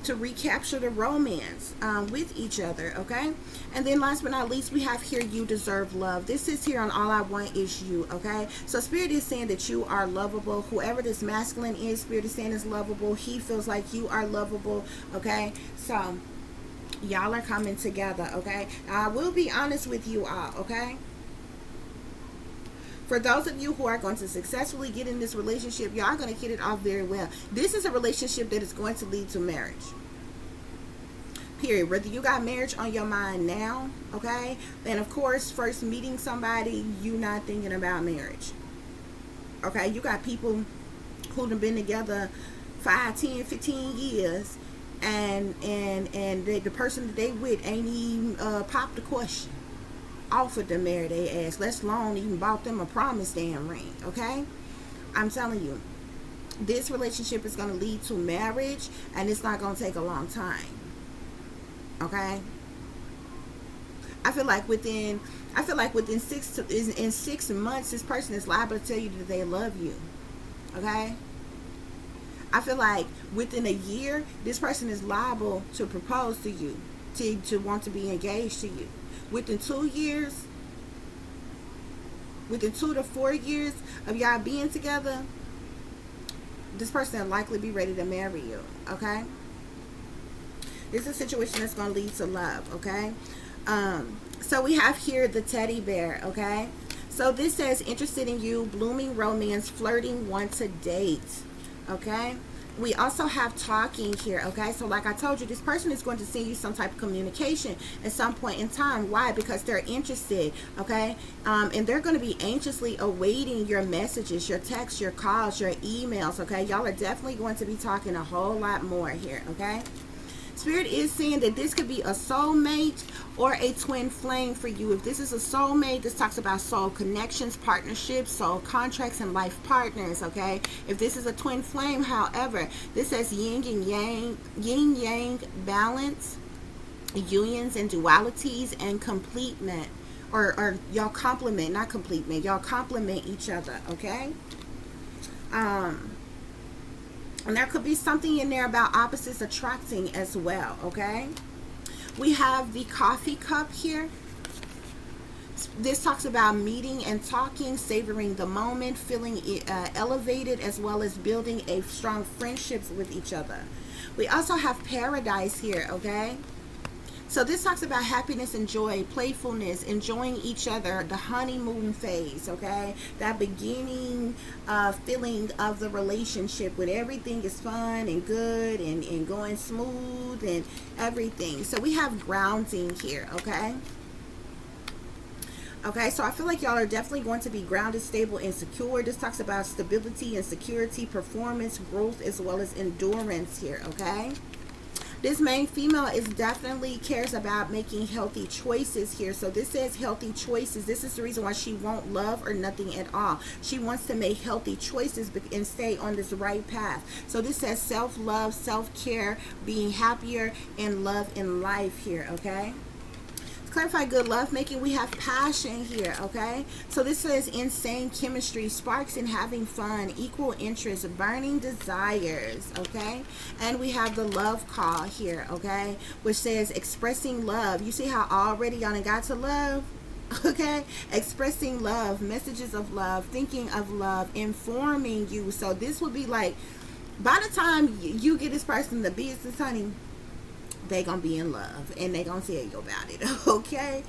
to recapture the romance with each other. Okay, and then last but not least, we have here, you deserve love. This is here on All I Want Is You. Okay, so Spirit is saying that you are lovable. Whoever this masculine is, Spirit is saying is lovable. He feels like you are lovable. Okay, so Y'all are coming together, okay? I will be honest with you all, okay? For those of you who are going to successfully get in this relationship, y'all are going to hit it off very well. This is a relationship that is going to lead to marriage. Period. Whether you got marriage on your mind now, okay? And of course, first meeting somebody, you not thinking about marriage. Okay? You got people who have been together 5, 10, 15 years, and the person that they with ain't even popped the question. Offered to marry their ass, let alone even bought them a promise damn ring, okay? I'm telling you, this relationship is going to lead to marriage, and it's not going to take a long time, okay? I feel like within 6 months, this person is liable to tell you that they love you, okay? I feel like within a year, this person is liable to propose to you, to want to be engaged to you. Within 2 years, within 2 to 4 years of y'all being together, this person will likely be ready to marry you, okay? This is a situation that's going to lead to love, okay? So we have here the teddy bear, okay? So this says interested in you, blooming romance, flirting, want to date, okay? We also have talking here, okay? So like I told you, this person is going to send you some type of communication at some point in time. Why? Because they're interested, okay? And they're going to be anxiously awaiting your messages, your texts, your calls, your emails, okay? Y'all are definitely going to be talking a whole lot more here, okay? Spirit is saying that this could be a soulmate or a twin flame for you. If this is a soulmate, this talks about soul connections, partnerships, soul contracts, and life partners, okay? If this is a twin flame, however, this says yin yang balance, unions and dualities, and completement. Or y'all complement, not completement. Y'all complement each other, okay? And there could be something in there about opposites attracting as well, okay? We have the coffee cup here. This talks about meeting and talking, savoring the moment, feeling elevated, as well as building a strong friendships with each other. We also have paradise here, okay? So this talks about happiness and joy, playfulness, enjoying each other, the honeymoon phase, okay? That beginning feeling of the relationship when everything is fun and good and going smooth and everything. So we have grounding here, okay? Okay, so I feel like y'all are definitely going to be grounded, stable, and secure. This talks about stability and security, performance, growth, as well as endurance here, okay? This main female is definitely cares about making healthy choices here. So this says healthy choices. This is the reason why she won't love or nothing at all. She wants to make healthy choices and stay on this right path. So this says self-love, self-care, being happier, and love in life here, okay? Clarify good love making. We have passion here, okay? So this says insane chemistry, sparks in having fun, equal interest, burning desires, okay? And we have the love call here, okay? Which says expressing love. You see how already y'all got to love? Okay, expressing love, messages of love, thinking of love, informing you. So this would be like, by the time you get this person the business, honey, they gonna be in love and they gonna tell you about it, okay?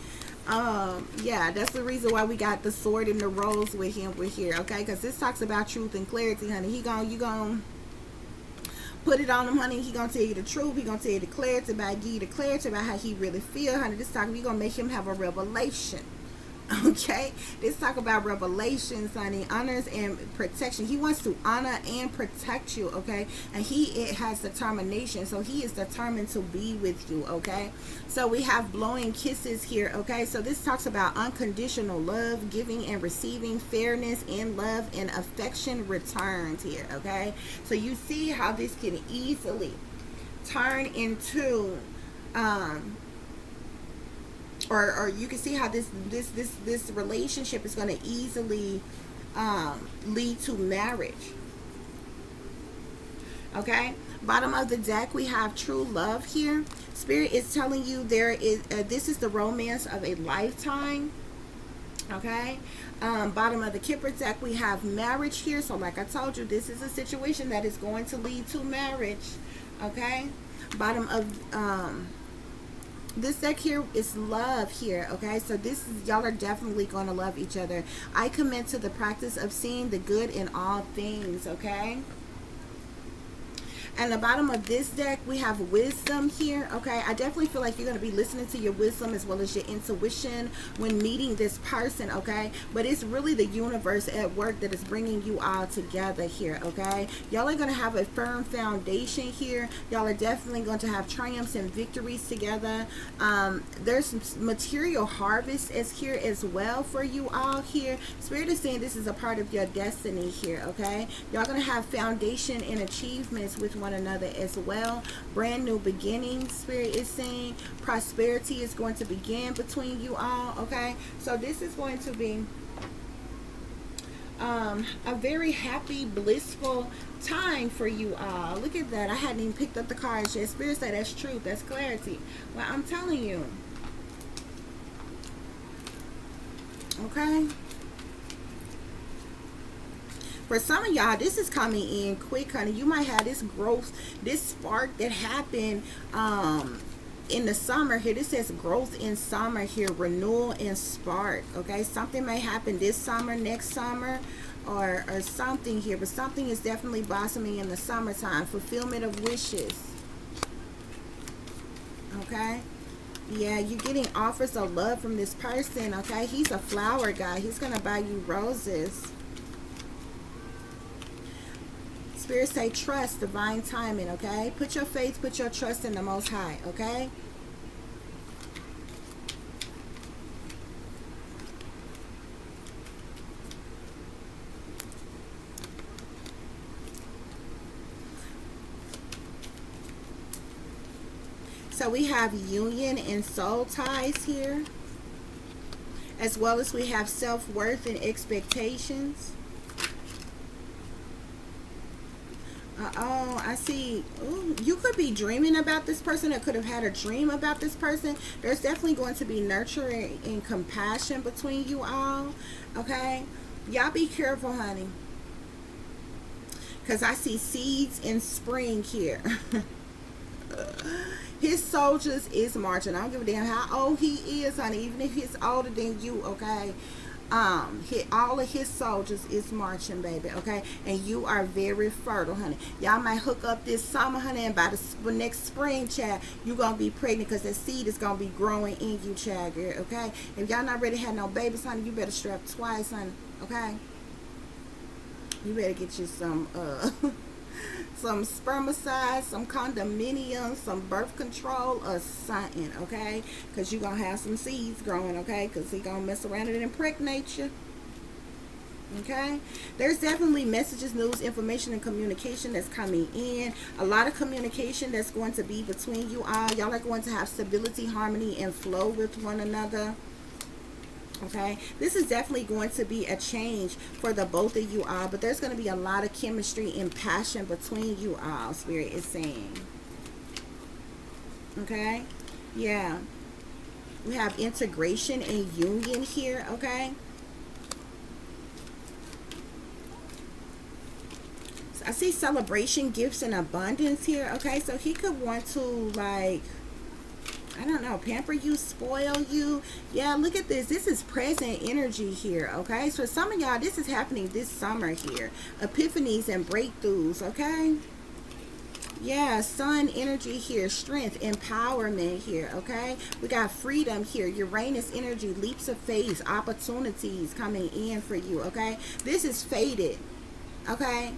Yeah, that's the reason why we got the sword and the rose with him with here, okay? Because this talks about truth and clarity, honey. You gonna put it on him, honey. He gonna tell you the truth. He gonna tell you the clarity about, give you the clarity about how he really feel, honey. This talk, we gonna make him have a revelation. Okay, let's talk about revelations, honey. Honors and protection. He wants to honor and protect you, okay? And it has determination, so he is determined to be with you, okay? So we have blowing kisses here, okay? So this talks about unconditional love, giving and receiving, fairness in love, and affection returned here, okay? So you see how this can easily turn into or you can see how this relationship is going to easily lead to marriage, okay? Bottom of the deck, we have true love here. Spirit is telling you there is this is the romance of a lifetime, okay? Bottom of the Kipper deck, we have marriage here. So like I told you, this is a situation that is going to lead to marriage, okay? Bottom of This deck here is love here, okay? So this is, y'all are definitely going to love each other. I commit to the practice of seeing the good in all things, okay? And the bottom of this deck, we have wisdom here, okay? I definitely feel like you're going to be listening to your wisdom as well as your intuition when meeting this person, okay? But it's really the universe at work that is bringing you all together here, okay? Y'all are going to have a firm foundation here. Y'all are definitely going to have triumphs and victories together. There's some material harvest is here as well for you all here. Spirit is saying this is a part of your destiny here, okay? Y'all going to have foundation and achievements with one another as well. Brand new beginnings, Spirit is saying. Prosperity is going to begin between you all, okay? So this is going to be a very happy, blissful time for you all. Look at that. I hadn't even picked up the cards yet. Spirit said that's truth. That's clarity. Well, I'm telling you. Okay? For some of y'all, this is coming in quick, honey. You might have this growth, this spark that happened in the summer here. This says growth in summer here, renewal and spark, okay? Something may happen this summer, next summer, or something here, but something is definitely blossoming in the summertime. Fulfillment of wishes, okay? Yeah, you're getting offers of love from this person, okay? He's a flower guy. He's gonna buy you roses. Spirit say trust, divine timing, okay? Put your faith, put your trust in the Most High, okay? So we have union and soul ties here, as well as we have self-worth and expectations. Oh, I see. Ooh, you could be dreaming about this person, or could have had a dream about this person. There's definitely going to be nurturing and compassion between you all, okay? Y'all be careful, honey, because I see seeds in spring here. His soldiers is marching. I don't give a damn how old he is, honey, even if he's older than you, okay? All of his soldiers is marching, baby, okay? And you are very fertile, honey. Y'all might hook up this summer, honey, and by the next spring, child, you're gonna be pregnant, because that seed is gonna be growing in you, child, girl, okay? If y'all not ready to have no babies, honey, you better strap twice, honey, okay? You better get you some some spermicide, some condominium, some birth control, or something, okay? Because you're going to have some seeds growing, okay? Because he's going to mess around and impregnate you, okay? There's definitely messages, news, information, and communication that's coming in. A lot of communication that's going to be between you all. Y'all are going to have stability, harmony, and flow with one another. Okay, this is definitely going to be a change for the both of you all, but there's going to be a lot of chemistry and passion between you all, Spirit is saying. Okay, yeah, we have integration and union here, okay? So I see celebration, gifts, and abundance here, okay? So he could want to, like, I don't know, pamper you, spoil you. Yeah, look at this. This is present energy here, okay? So some of y'all, this is happening this summer here. Epiphanies and breakthroughs, okay? Yeah, sun energy here, strength, empowerment here, okay? We got freedom here, Uranus energy, leaps of faith, opportunities coming in for you, okay? This is fated, okay?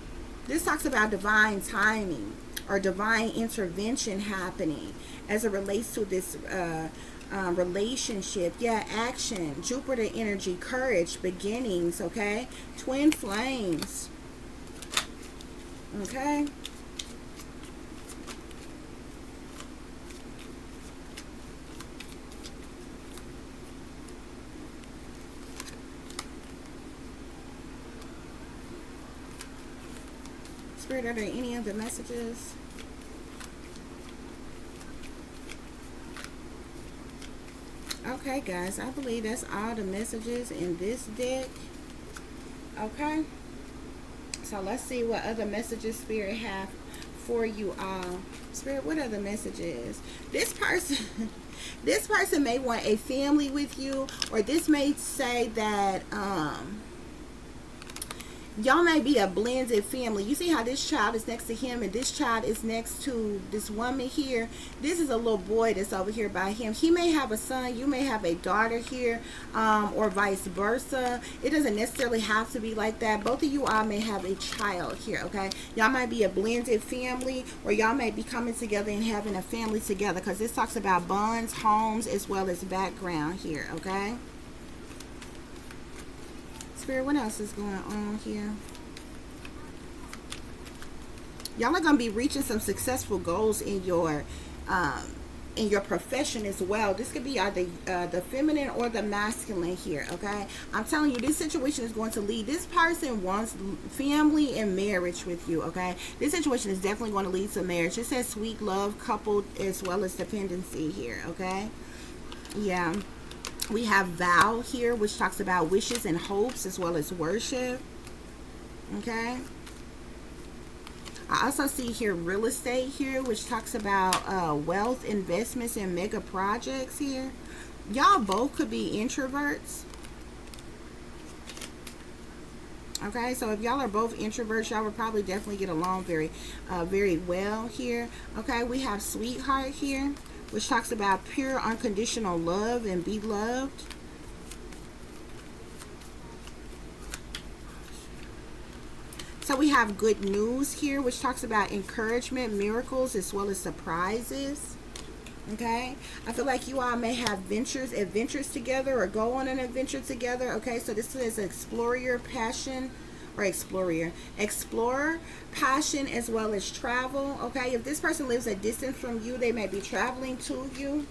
This talks about divine timing or divine intervention happening as it relates to this relationship. Yeah, action, Jupiter energy, courage, beginnings, okay? Twin flames, okay? Spirit, are there any other messages? Okay, guys, I believe that's all the messages in this deck. Okay, so let's see what other messages Spirit have for you all. Spirit, what are the messages? This person, this person may want a family with you, or this may say that y'all may be a blended family. You see how this child is next to him and this child is next to this woman here? This is a little boy that's over here by him. He may have a son, you may have a daughter here, or vice versa. It doesn't necessarily have to be like that. Both of you all may have a child here, okay? Y'all might be a blended family, or y'all may be coming together and having a family together, because this talks about bonds, homes, as well as background here, okay? Spirit, what else is going on here? Y'all are going to be reaching some successful goals in your profession as well. This could be either the feminine or the masculine here, okay? I'm telling you, this situation is going to lead. This person wants family and marriage with you, okay? This situation is definitely going to lead to marriage. It says sweet love coupled as well as dependency here, okay? Yeah. We have vow here, which talks about wishes and hopes as well as worship. Okay. I also see here real estate here, which talks about wealth, investments, and mega projects here. Y'all both could be introverts. Okay, so if y'all are both introverts, y'all would probably definitely get along very well here. Okay, we have sweetheart here, which talks about pure unconditional love and be loved. So we have good news here, which talks about encouragement, miracles, as well as surprises. Okay, I feel like you all may have adventures together, or go on an adventure together. Okay, so this is explorer, passion, or explorer, passion, as well as travel. Okay, if this person lives a distance from you, they may be traveling to you.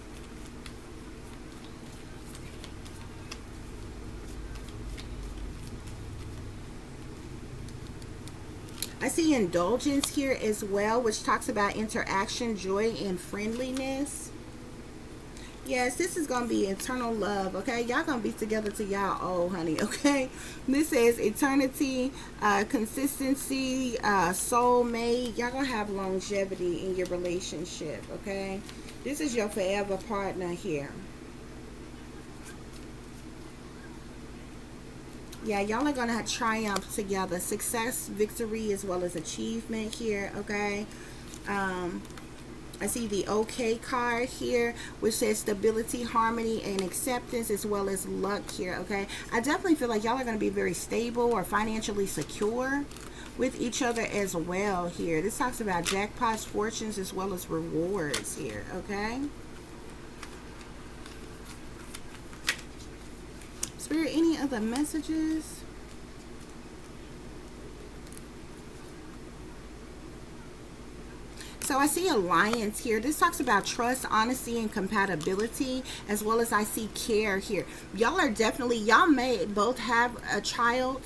I see indulgence here as well, which talks about interaction, joy, and friendliness. Yes, this is going to be eternal love, okay? Y'all going to be together till y'all old, honey, okay? This is eternity, consistency, soulmate. Y'all going to have longevity in your relationship, okay? This is your forever partner here. Yeah, y'all are going to triumph together. Success, victory, as well as achievement here, okay? I see the OK card here, which says stability, harmony, and acceptance, as well as luck here, okay? I definitely feel like y'all are going to be very stable or financially secure with each other as well here. This talks about jackpots, fortunes, as well as rewards here, okay? Spirit, any other messages? So I see alliance here. This talks about trust, honesty, and compatibility, as well as I see care here. Y'all are definitely, y'all may both have a child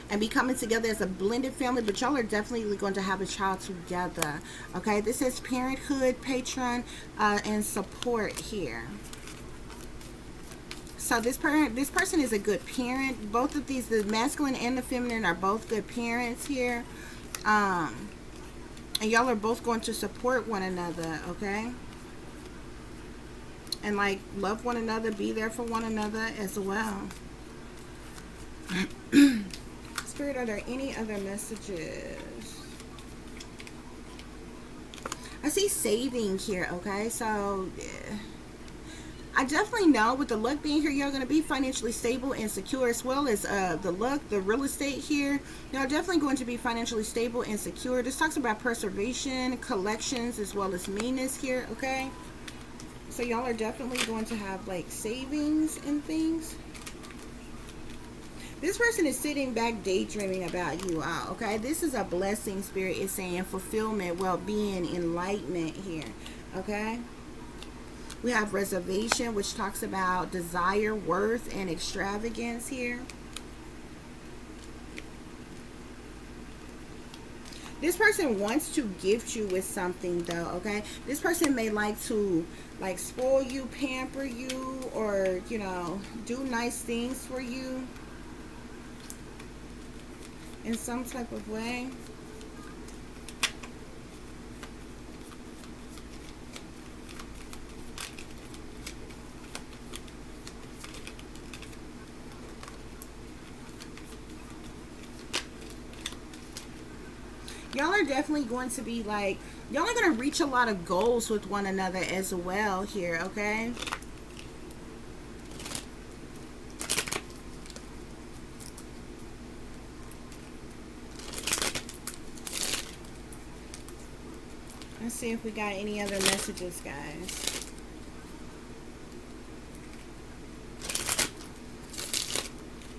and be coming together as a blended family, but y'all are definitely going to have a child together. Okay, this is parenthood, patron, and support here. So this person is a good parent. Both of these, the masculine and the feminine, are both good parents here. And y'all are both going to support one another, okay? And like love one another, be there for one another as well. Spirit, are there any other messages? I see saving here, okay? So I definitely know with the luck being here, you're going to be financially stable and secure, as well as the luck, the real estate here. You're definitely going to be financially stable and secure. This talks about preservation, collections, as well as meanness here, okay? So y'all are definitely going to have like savings and things. This person is sitting back daydreaming about you all, okay? This is a blessing, Spirit is saying, fulfillment, well-being, enlightenment here, okay? We have reservation, which talks about desire, worth, and extravagance here. This person wants to gift you with something though, okay? This person may like to like spoil you, pamper you, or, you know, do nice things for you in some type of way. are definitely going to be like, y'all are going to reach a lot of goals with one another as well here, okay? Let's see if we got any other messages, guys.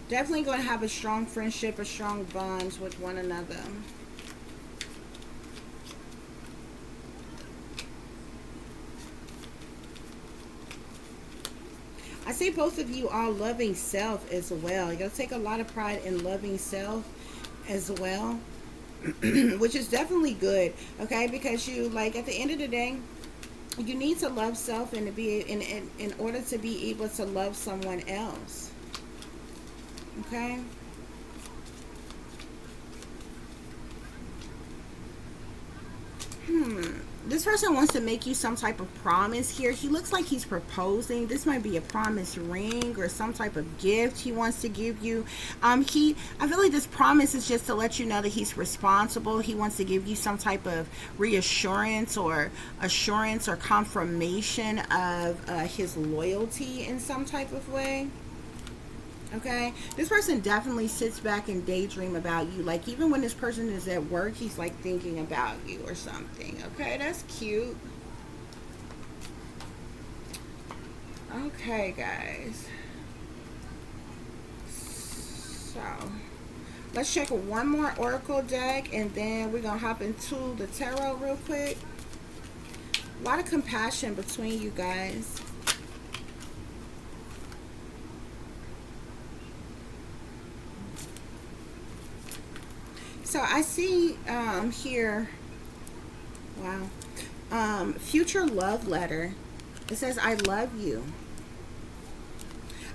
Definitely going to have a strong friendship, a strong bonds with one another. I see both of you are loving self as well. You'll take a lot of pride in loving self as well. Which is definitely good, okay? Because you, like, at the end of the day, you need to love self and to be in order to be able to love someone else, okay? This person wants to make you some type of promise here. He looks like he's proposing. This might be a promise ring or some type of gift he wants to give you. I feel like this promise is just to let you know that he's responsible. He wants to give you some type of reassurance or assurance or confirmation of his loyalty in some type of way. Okay, this person definitely sits back and daydream about you. Like, even when this person is at work, he's like thinking about you or something. Okay, that's cute. Okay, guys, so let's check one more oracle deck and then we're gonna hop into the tarot real quick. A lot of compassion between you guys. So I see here, wow, future love letter. It says, I love you.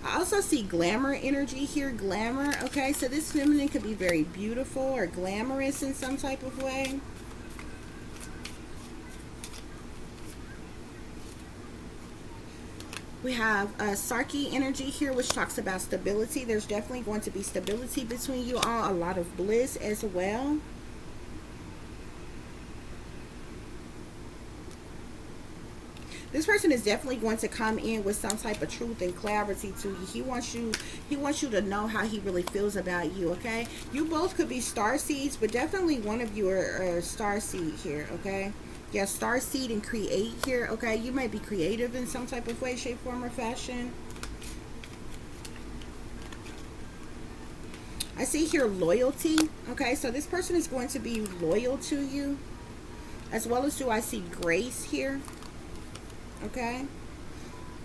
I also see glamour energy here, glamour. Okay, so this feminine could be very beautiful or glamorous in some type of way. We have Sarki energy here, which talks about stability. There's definitely going to be stability between you all. A lot of bliss as well. This person is definitely going to come in with some type of truth and clarity to you. He wants you to know how he really feels about you, okay? You both could be star seeds, but definitely one of you are star seed here, okay? Yeah, star seed and create here, okay? You might be creative in some type of way, shape, form, or fashion. I see here loyalty, okay? So this person is going to be loyal to you, as well as do I see grace here, okay?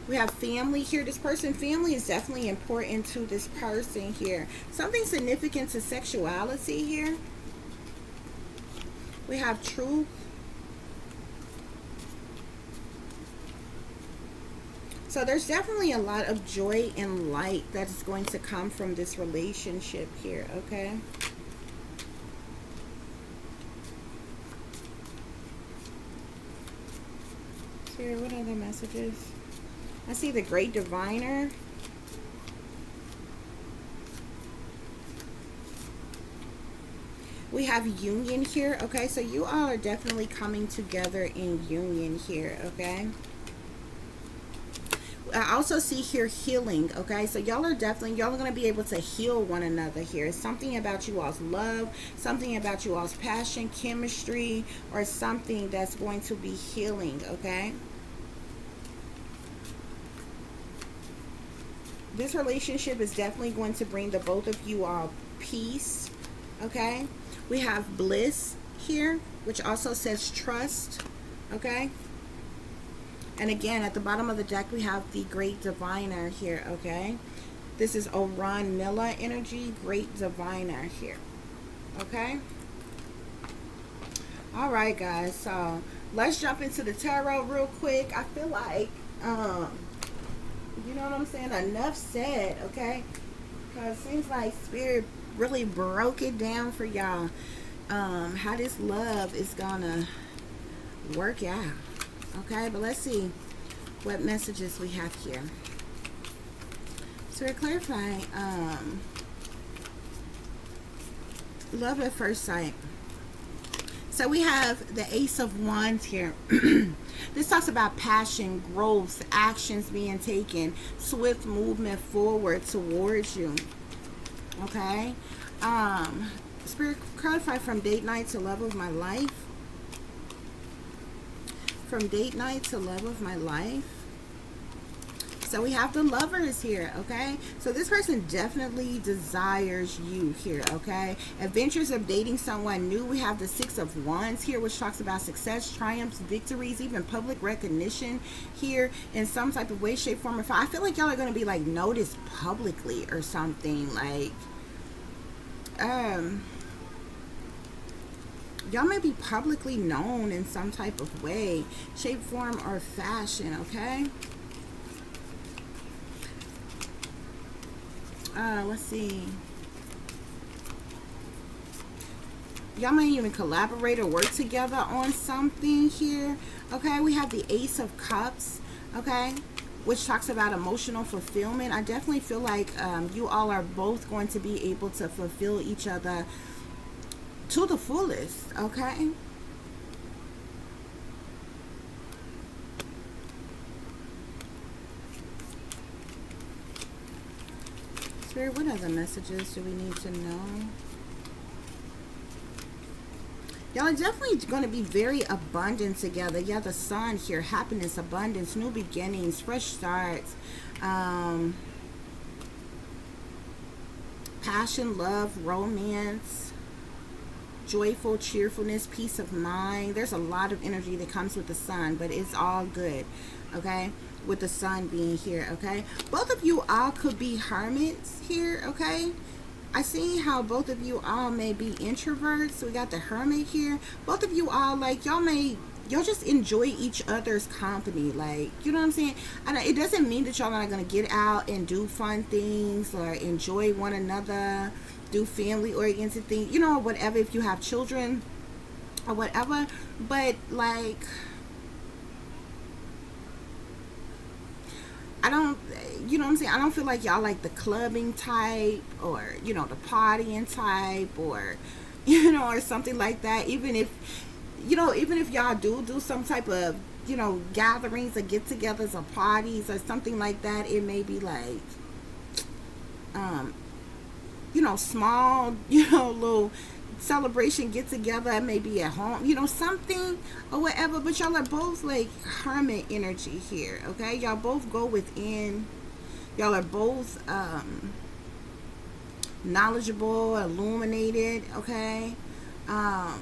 We have family here. This person, family is definitely important to this person here. Something significant to sexuality here. We have truth. So there's definitely a lot of joy and light that is going to come from this relationship here, okay? Here, what other messages? I see the Great Diviner. We have union here, okay? So you all are definitely coming together in union here, okay? I also see here healing, okay? So y'all are going to be able to heal one another here. It's something about you all's love, something about you all's passion, chemistry, or something that's going to be healing, okay? This relationship is definitely going to bring the both of you all peace, okay? We have bliss here, which also says trust, okay? And again, at the bottom of the deck, we have the Great Diviner here, okay? This is Oran Nilla energy, Great Diviner here, okay? All right, guys, so let's jump into the tarot real quick. I feel like, you know what I'm saying? Enough said, okay? Because it seems like Spirit really broke it down for y'all. How this love is gonna work out. Okay, but let's see what messages we have here. So we're clarifying love at first sight. So we have the Ace of Wands here. This talks about passion, growth, actions being taken, swift movement forward towards you. Okay. Spirit, clarify from date night to love of my life. From date night to love of my life. So we have the Lovers here, okay? So this person definitely desires you here, okay? Adventures of dating someone new. We have the Six of Wands here, which talks about success, triumphs, victories, even public recognition here in some type of way, shape, form, or form. I feel like y'all are going to be like noticed publicly or something. Like, y'all may be publicly known in some type of way, shape, form, or fashion, okay? Let's see. Y'all may even collaborate or work together on something here. Okay, we have the Ace of Cups, okay, which talks about emotional fulfillment. I definitely feel like you all are both going to be able to fulfill each other to the fullest, okay? Spirit, what other messages do we need to know? Y'all are definitely going to be very abundant together. Yeah, the Sun here, happiness, abundance, new beginnings, fresh starts, passion, love, romance, joyful, cheerfulness, peace of mind. There's a lot of energy that comes with the Sun, but it's all good, okay? With the Sun being here, okay? Both of you all could be hermits here, okay? I see how both of you all may be introverts. So we got the Hermit here. Both of you all, like, y'all just enjoy each other's company. Like, you know what I'm saying? And it doesn't mean that y'all are not going to get out and do fun things or enjoy one another, do family-oriented things, you know, whatever, if you have children or whatever. But, like, I don't, you know what I'm saying? I don't feel like y'all like the clubbing type or, you know, the partying type or, you know, or something like that. Even if, you know, even if y'all do some type of, you know, gatherings or get-togethers or parties or something like that, it may be like, you know, small, you know, little celebration get together, maybe at home, you know, something or whatever. But y'all are both like hermit energy here, okay? Y'all both go within. Y'all are both knowledgeable, illuminated, okay? I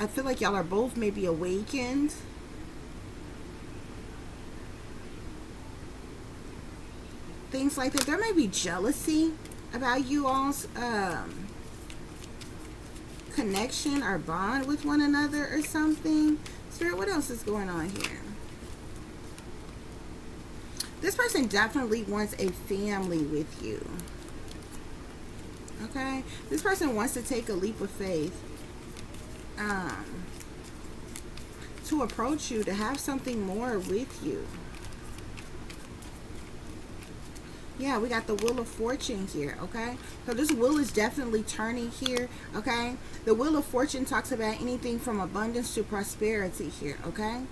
feel like y'all are both maybe awakened. Things like that. There may be jealousy about you all's connection or bond with one another or something. Spirit, what else is going on here? This person definitely wants a family with you. Okay? This person wants to take a leap of faith. To approach you, to have something more with you. Yeah, we got the Wheel of Fortune here, okay? So this wheel is definitely turning here, okay? The Wheel of Fortune talks about anything from abundance to prosperity here, okay?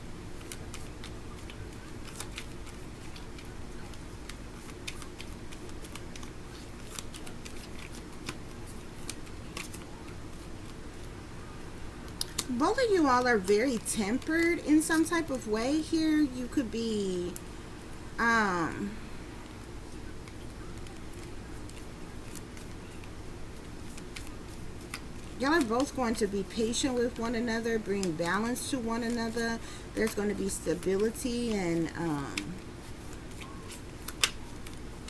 Both of you all are very tempered in some type of way here. You could be, y'all are both going to be patient with one another, bring balance to one another. There's going to be stability and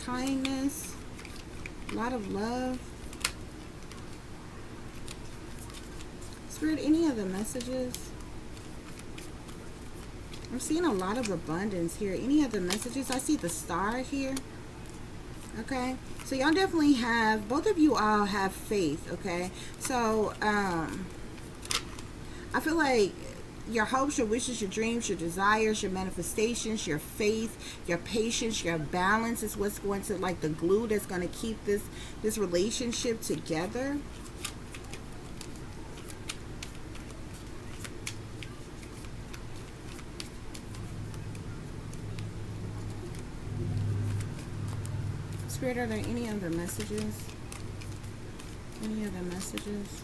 kindness, a lot of love. Spirit, any other messages? I'm seeing a lot of abundance here. Any other messages? I see the Star here. Okay, so y'all definitely have, both of you all have faith, okay? So, I feel like your hopes, your wishes, your dreams, your desires, your manifestations, your faith, your patience, your balance is what's going to, like, the glue that's going to keep this relationship together. Spirit, are there any other messages? Any other messages?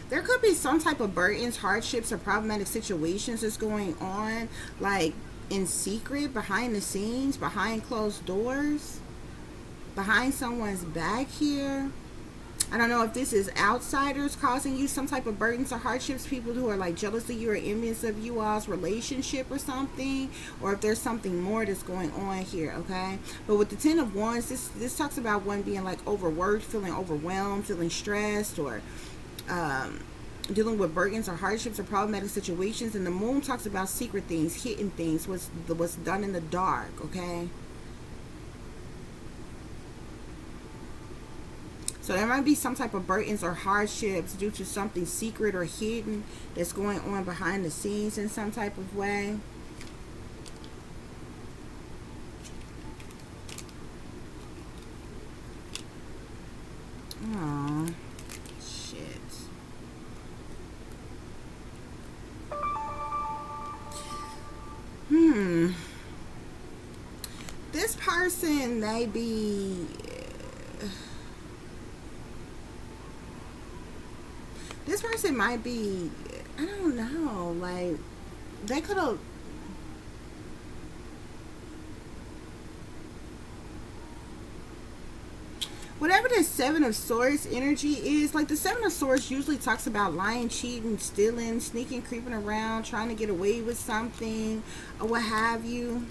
There could be some type of burdens, hardships, or problematic situations that's going on, like in secret, behind the scenes, behind closed doors, behind someone's back here. I don't know if this is outsiders causing you some type of burdens or hardships, people who are like jealous of you or envious of you all's relationship or something, or if there's something more that's going on here, okay? But with the Ten of Wands, this talks about one being like overworked, feeling overwhelmed, feeling stressed, or dealing with burdens or hardships or problematic situations. And the Moon talks about secret things, hidden things, what's done in the dark, okay? So there might be some type of burdens or hardships due to something secret or hidden that's going on behind the scenes in some type of way. Oh, shit. This person may be... This person might be, I don't know, like, they could have... Whatever the Seven of Swords energy is, like the Seven of Swords usually talks about lying, cheating, stealing, sneaking, creeping around, trying to get away with something, or what have you.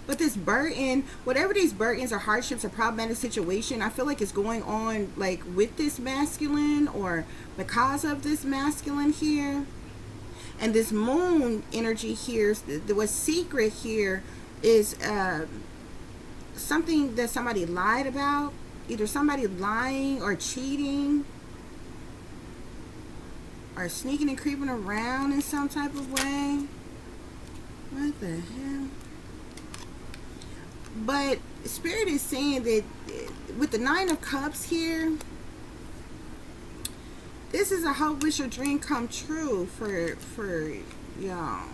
But this burden, whatever these burdens or hardships or problematic situation, I feel like it's going on like with this masculine or because of this masculine here. And this Moon energy here, what's secret here is something that somebody lied about. Either somebody lying or cheating or sneaking and creeping around in some type of way. What the hell? But Spirit is saying that with the Nine of Cups here, this is a hope, wish, or dream come true for y'all.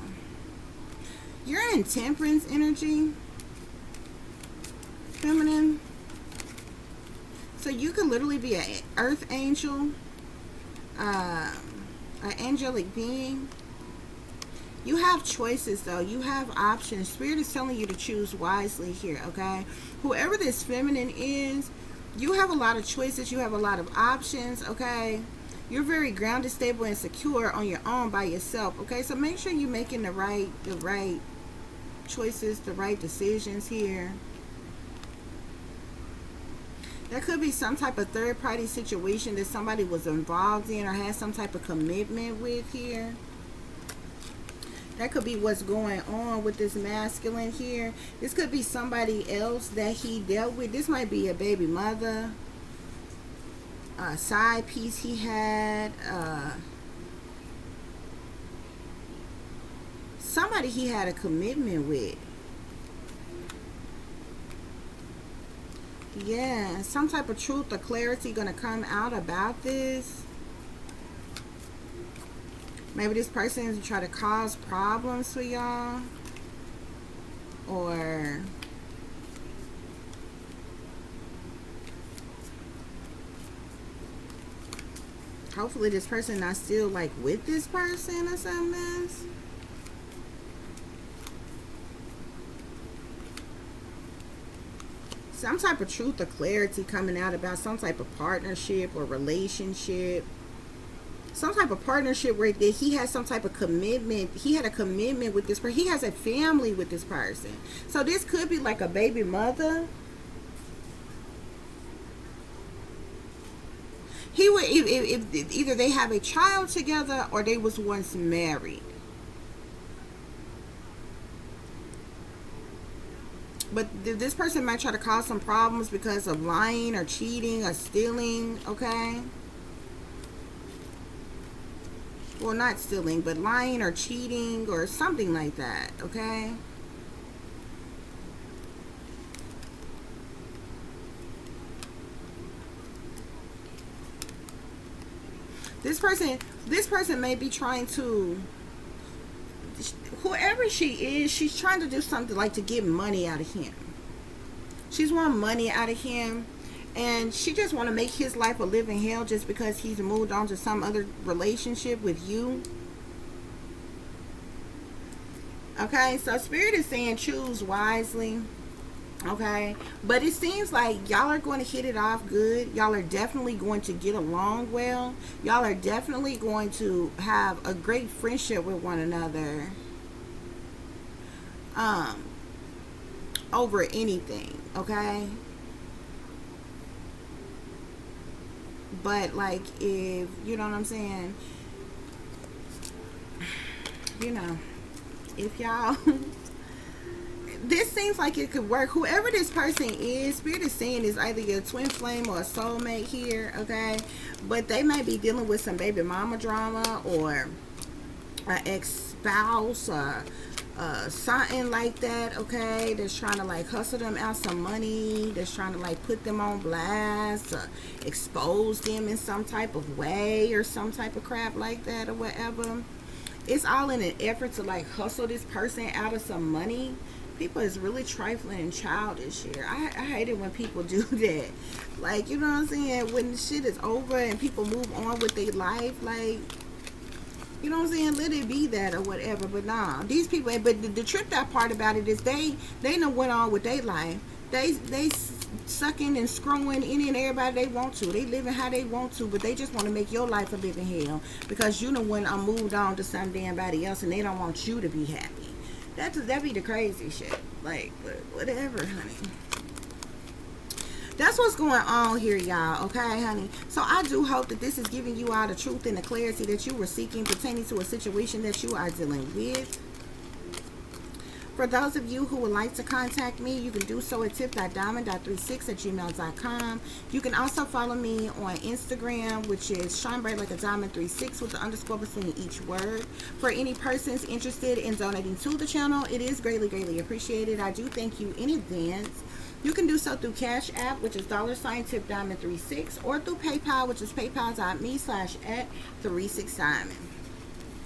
You're in Temperance energy, feminine. So you could literally be an earth angel, an angelic being. You have choices, though. You have options. Spirit is telling you to choose wisely here, okay? Whoever this feminine is, you have a lot of choices. You have a lot of options, okay? You're very grounded, stable, and secure on your own by yourself, okay? So make sure you're making the right choices, the right decisions here. There could be some type of third-party situation that somebody was involved in or has some type of commitment with here. That could be what's going on with this masculine here. This could be somebody else that he dealt with. This might be a baby mother, a side piece he had, somebody he had a commitment with. Yeah, some type of truth or clarity gonna come out about this. Maybe this person is trying to cause problems for y'all. Or hopefully this person not still like with this person or something else. Some type of truth or clarity coming out about some type of partnership or relationship. Some type of partnership where he has some type of commitment. He had a commitment with this person. He has a family with this person. So this could be like a baby mother. He would, if either they have a child together or they was once married. But this person might try to cause some problems because of lying or cheating or stealing, okay? Well, not stealing, but lying or cheating or something like that, okay? This person, this person may be trying to, whoever she is, she's trying to do something like to get money out of him. She's want money out of him, and she just want to make his life a living hell just because he's moved on to some other relationship with you. Okay, so Spirit is saying choose wisely. Okay, but it seems like y'all are going to hit it off good. Y'all are definitely going to get along well. Y'all are definitely going to have a great friendship with one another. Um, Over anything, okay? But like, if you know what I'm saying, you know, if y'all this seems like it could work. Whoever this person is, Spirit is saying is either your twin flame or a soulmate here, okay? But they might be dealing with some baby mama drama or an ex-spouse or something like that, okay? That's trying to like hustle them out some money. That's trying to like put them on blast or expose them in some type of way or some type of crap like that or whatever. It's all in an effort to like hustle this person out of some money. People is really trifling and childish here. I hate it when people do that. Like, you know what I'm saying? When the shit is over and people move on with their life, like, you know what I'm saying? Let it be that or whatever. But nah, these people. But the tripped out part about it is they know went on with their life. They sucking and screwing any and everybody they want to. They living how they want to, but they just want to make your life a living hell because you know when I moved on to some damn body else and they don't want you to be happy. That be the crazy shit. Like, whatever, honey. That's what's going on here, y'all. Okay, honey. So I do hope that this is giving you all the truth and the clarity that you were seeking pertaining to a situation that you are dealing with. For those of you who would like to contact me, you can do so at tip.diamond.36@gmail.com. You can also follow me on Instagram, which is Shine Bright Like a Diamond 36 with the underscore between each word. For any persons interested in donating to the channel, it is greatly, greatly appreciated. I do thank you in advance. You can do so through CASHAPP, which is $tip-diamond36, or through PayPal, which is paypal.me/@36diamond.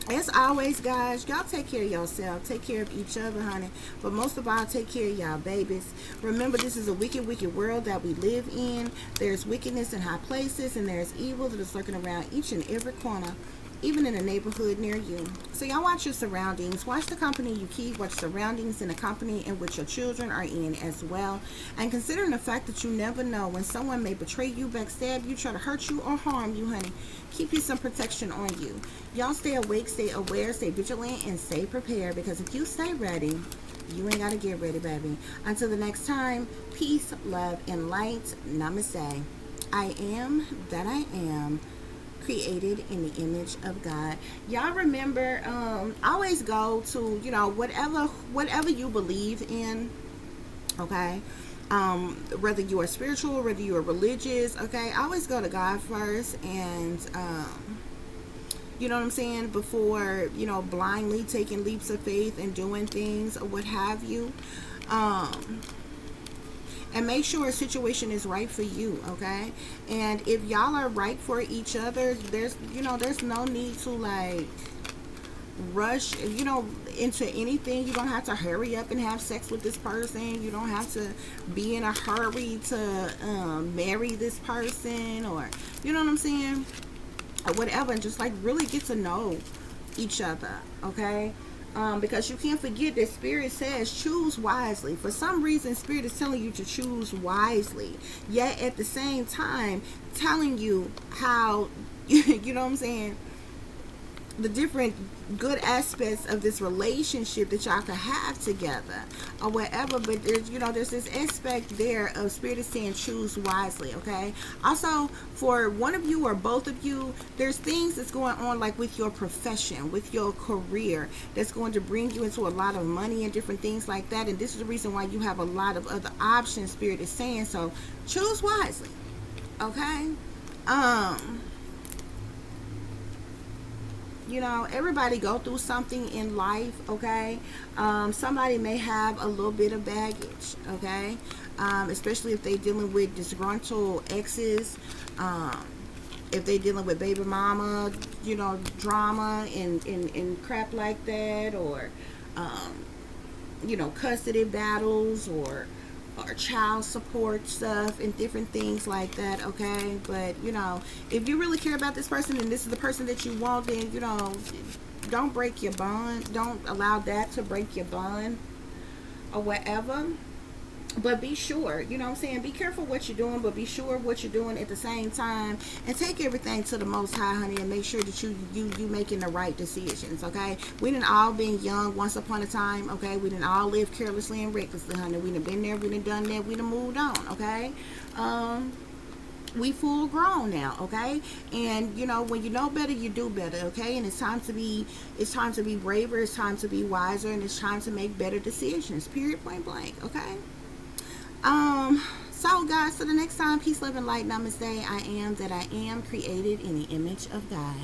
As always, guys, y'all take care of yourself. Take care of each other, honey. But most of all, take care of y'all babies. Remember, this is a wicked, wicked world that we live in. There's wickedness in high places, and there's evil that is lurking around each and every corner, even in a neighborhood near you. So y'all watch your surroundings. Watch the company you keep. Watch surroundings in the company in which your children are in as well. And considering the fact that you never know when someone may betray you, backstab you, try to hurt you, or harm you, honey, keep you some protection on you. Y'all stay awake, stay aware, stay vigilant, and stay prepared, because if you stay ready, you ain't got to get ready, baby. Until the next time, peace, love, and light. Namaste. I am that I am, created in the image of God. Y'all remember, always go to, you know, whatever you believe in, okay? Whether you are spiritual, whether you are religious, okay? Always go to God first, and you know what I'm saying, before, you know, blindly taking leaps of faith and doing things or what have you. And make sure a situation is right for you, okay? And if y'all are right for each other, there's no need to like rush, you know, into anything. You don't have to hurry up and have sex with this person. You don't have to be in a hurry to marry this person, or, you know what I'm saying, or whatever. And just like really get to know each other, okay? Because you can't forget that Spirit says choose wisely. For some reason, Spirit is telling you to choose wisely, yet at the same time telling you how you know what I'm saying, the different good aspects of this relationship that y'all could have together or whatever. But there's, you know, there's this aspect there of Spirit is saying choose wisely, okay? Also, for one of you or both of you, there's things that's going on like with your profession, with your career, that's going to bring you into a lot of money and different things like that. And this is the reason why you have a lot of other options, Spirit is saying. So choose wisely, okay? You know, everybody go through something in life, okay? Somebody may have a little bit of baggage, okay? Especially if they're dealing with disgruntled exes, if they're dealing with baby mama, you know, drama and crap like that, or you know, custody battles, or child support stuff and different things like that, okay? But you know, if you really care about this person and this is the person that you want, then you know, don't break your bond. Don't allow that to break your bond or whatever. But be sure, you know what I'm saying, be careful what you're doing, but be sure what you're doing at the same time, and take everything to the most high, honey, and make sure that you making the right decisions, okay? We done all been young once upon a time, okay? We done all lived carelessly and recklessly, honey. We done been there, we done done that, we done moved on, okay? We full grown now, okay? And you know, when you know better, you do better, okay? And it's time to be braver, it's time to be wiser, and it's time to make better decisions, period, point blank, okay? So guys, so the next time, peace, love, and light, namaste. I am that I am, created in the image of God.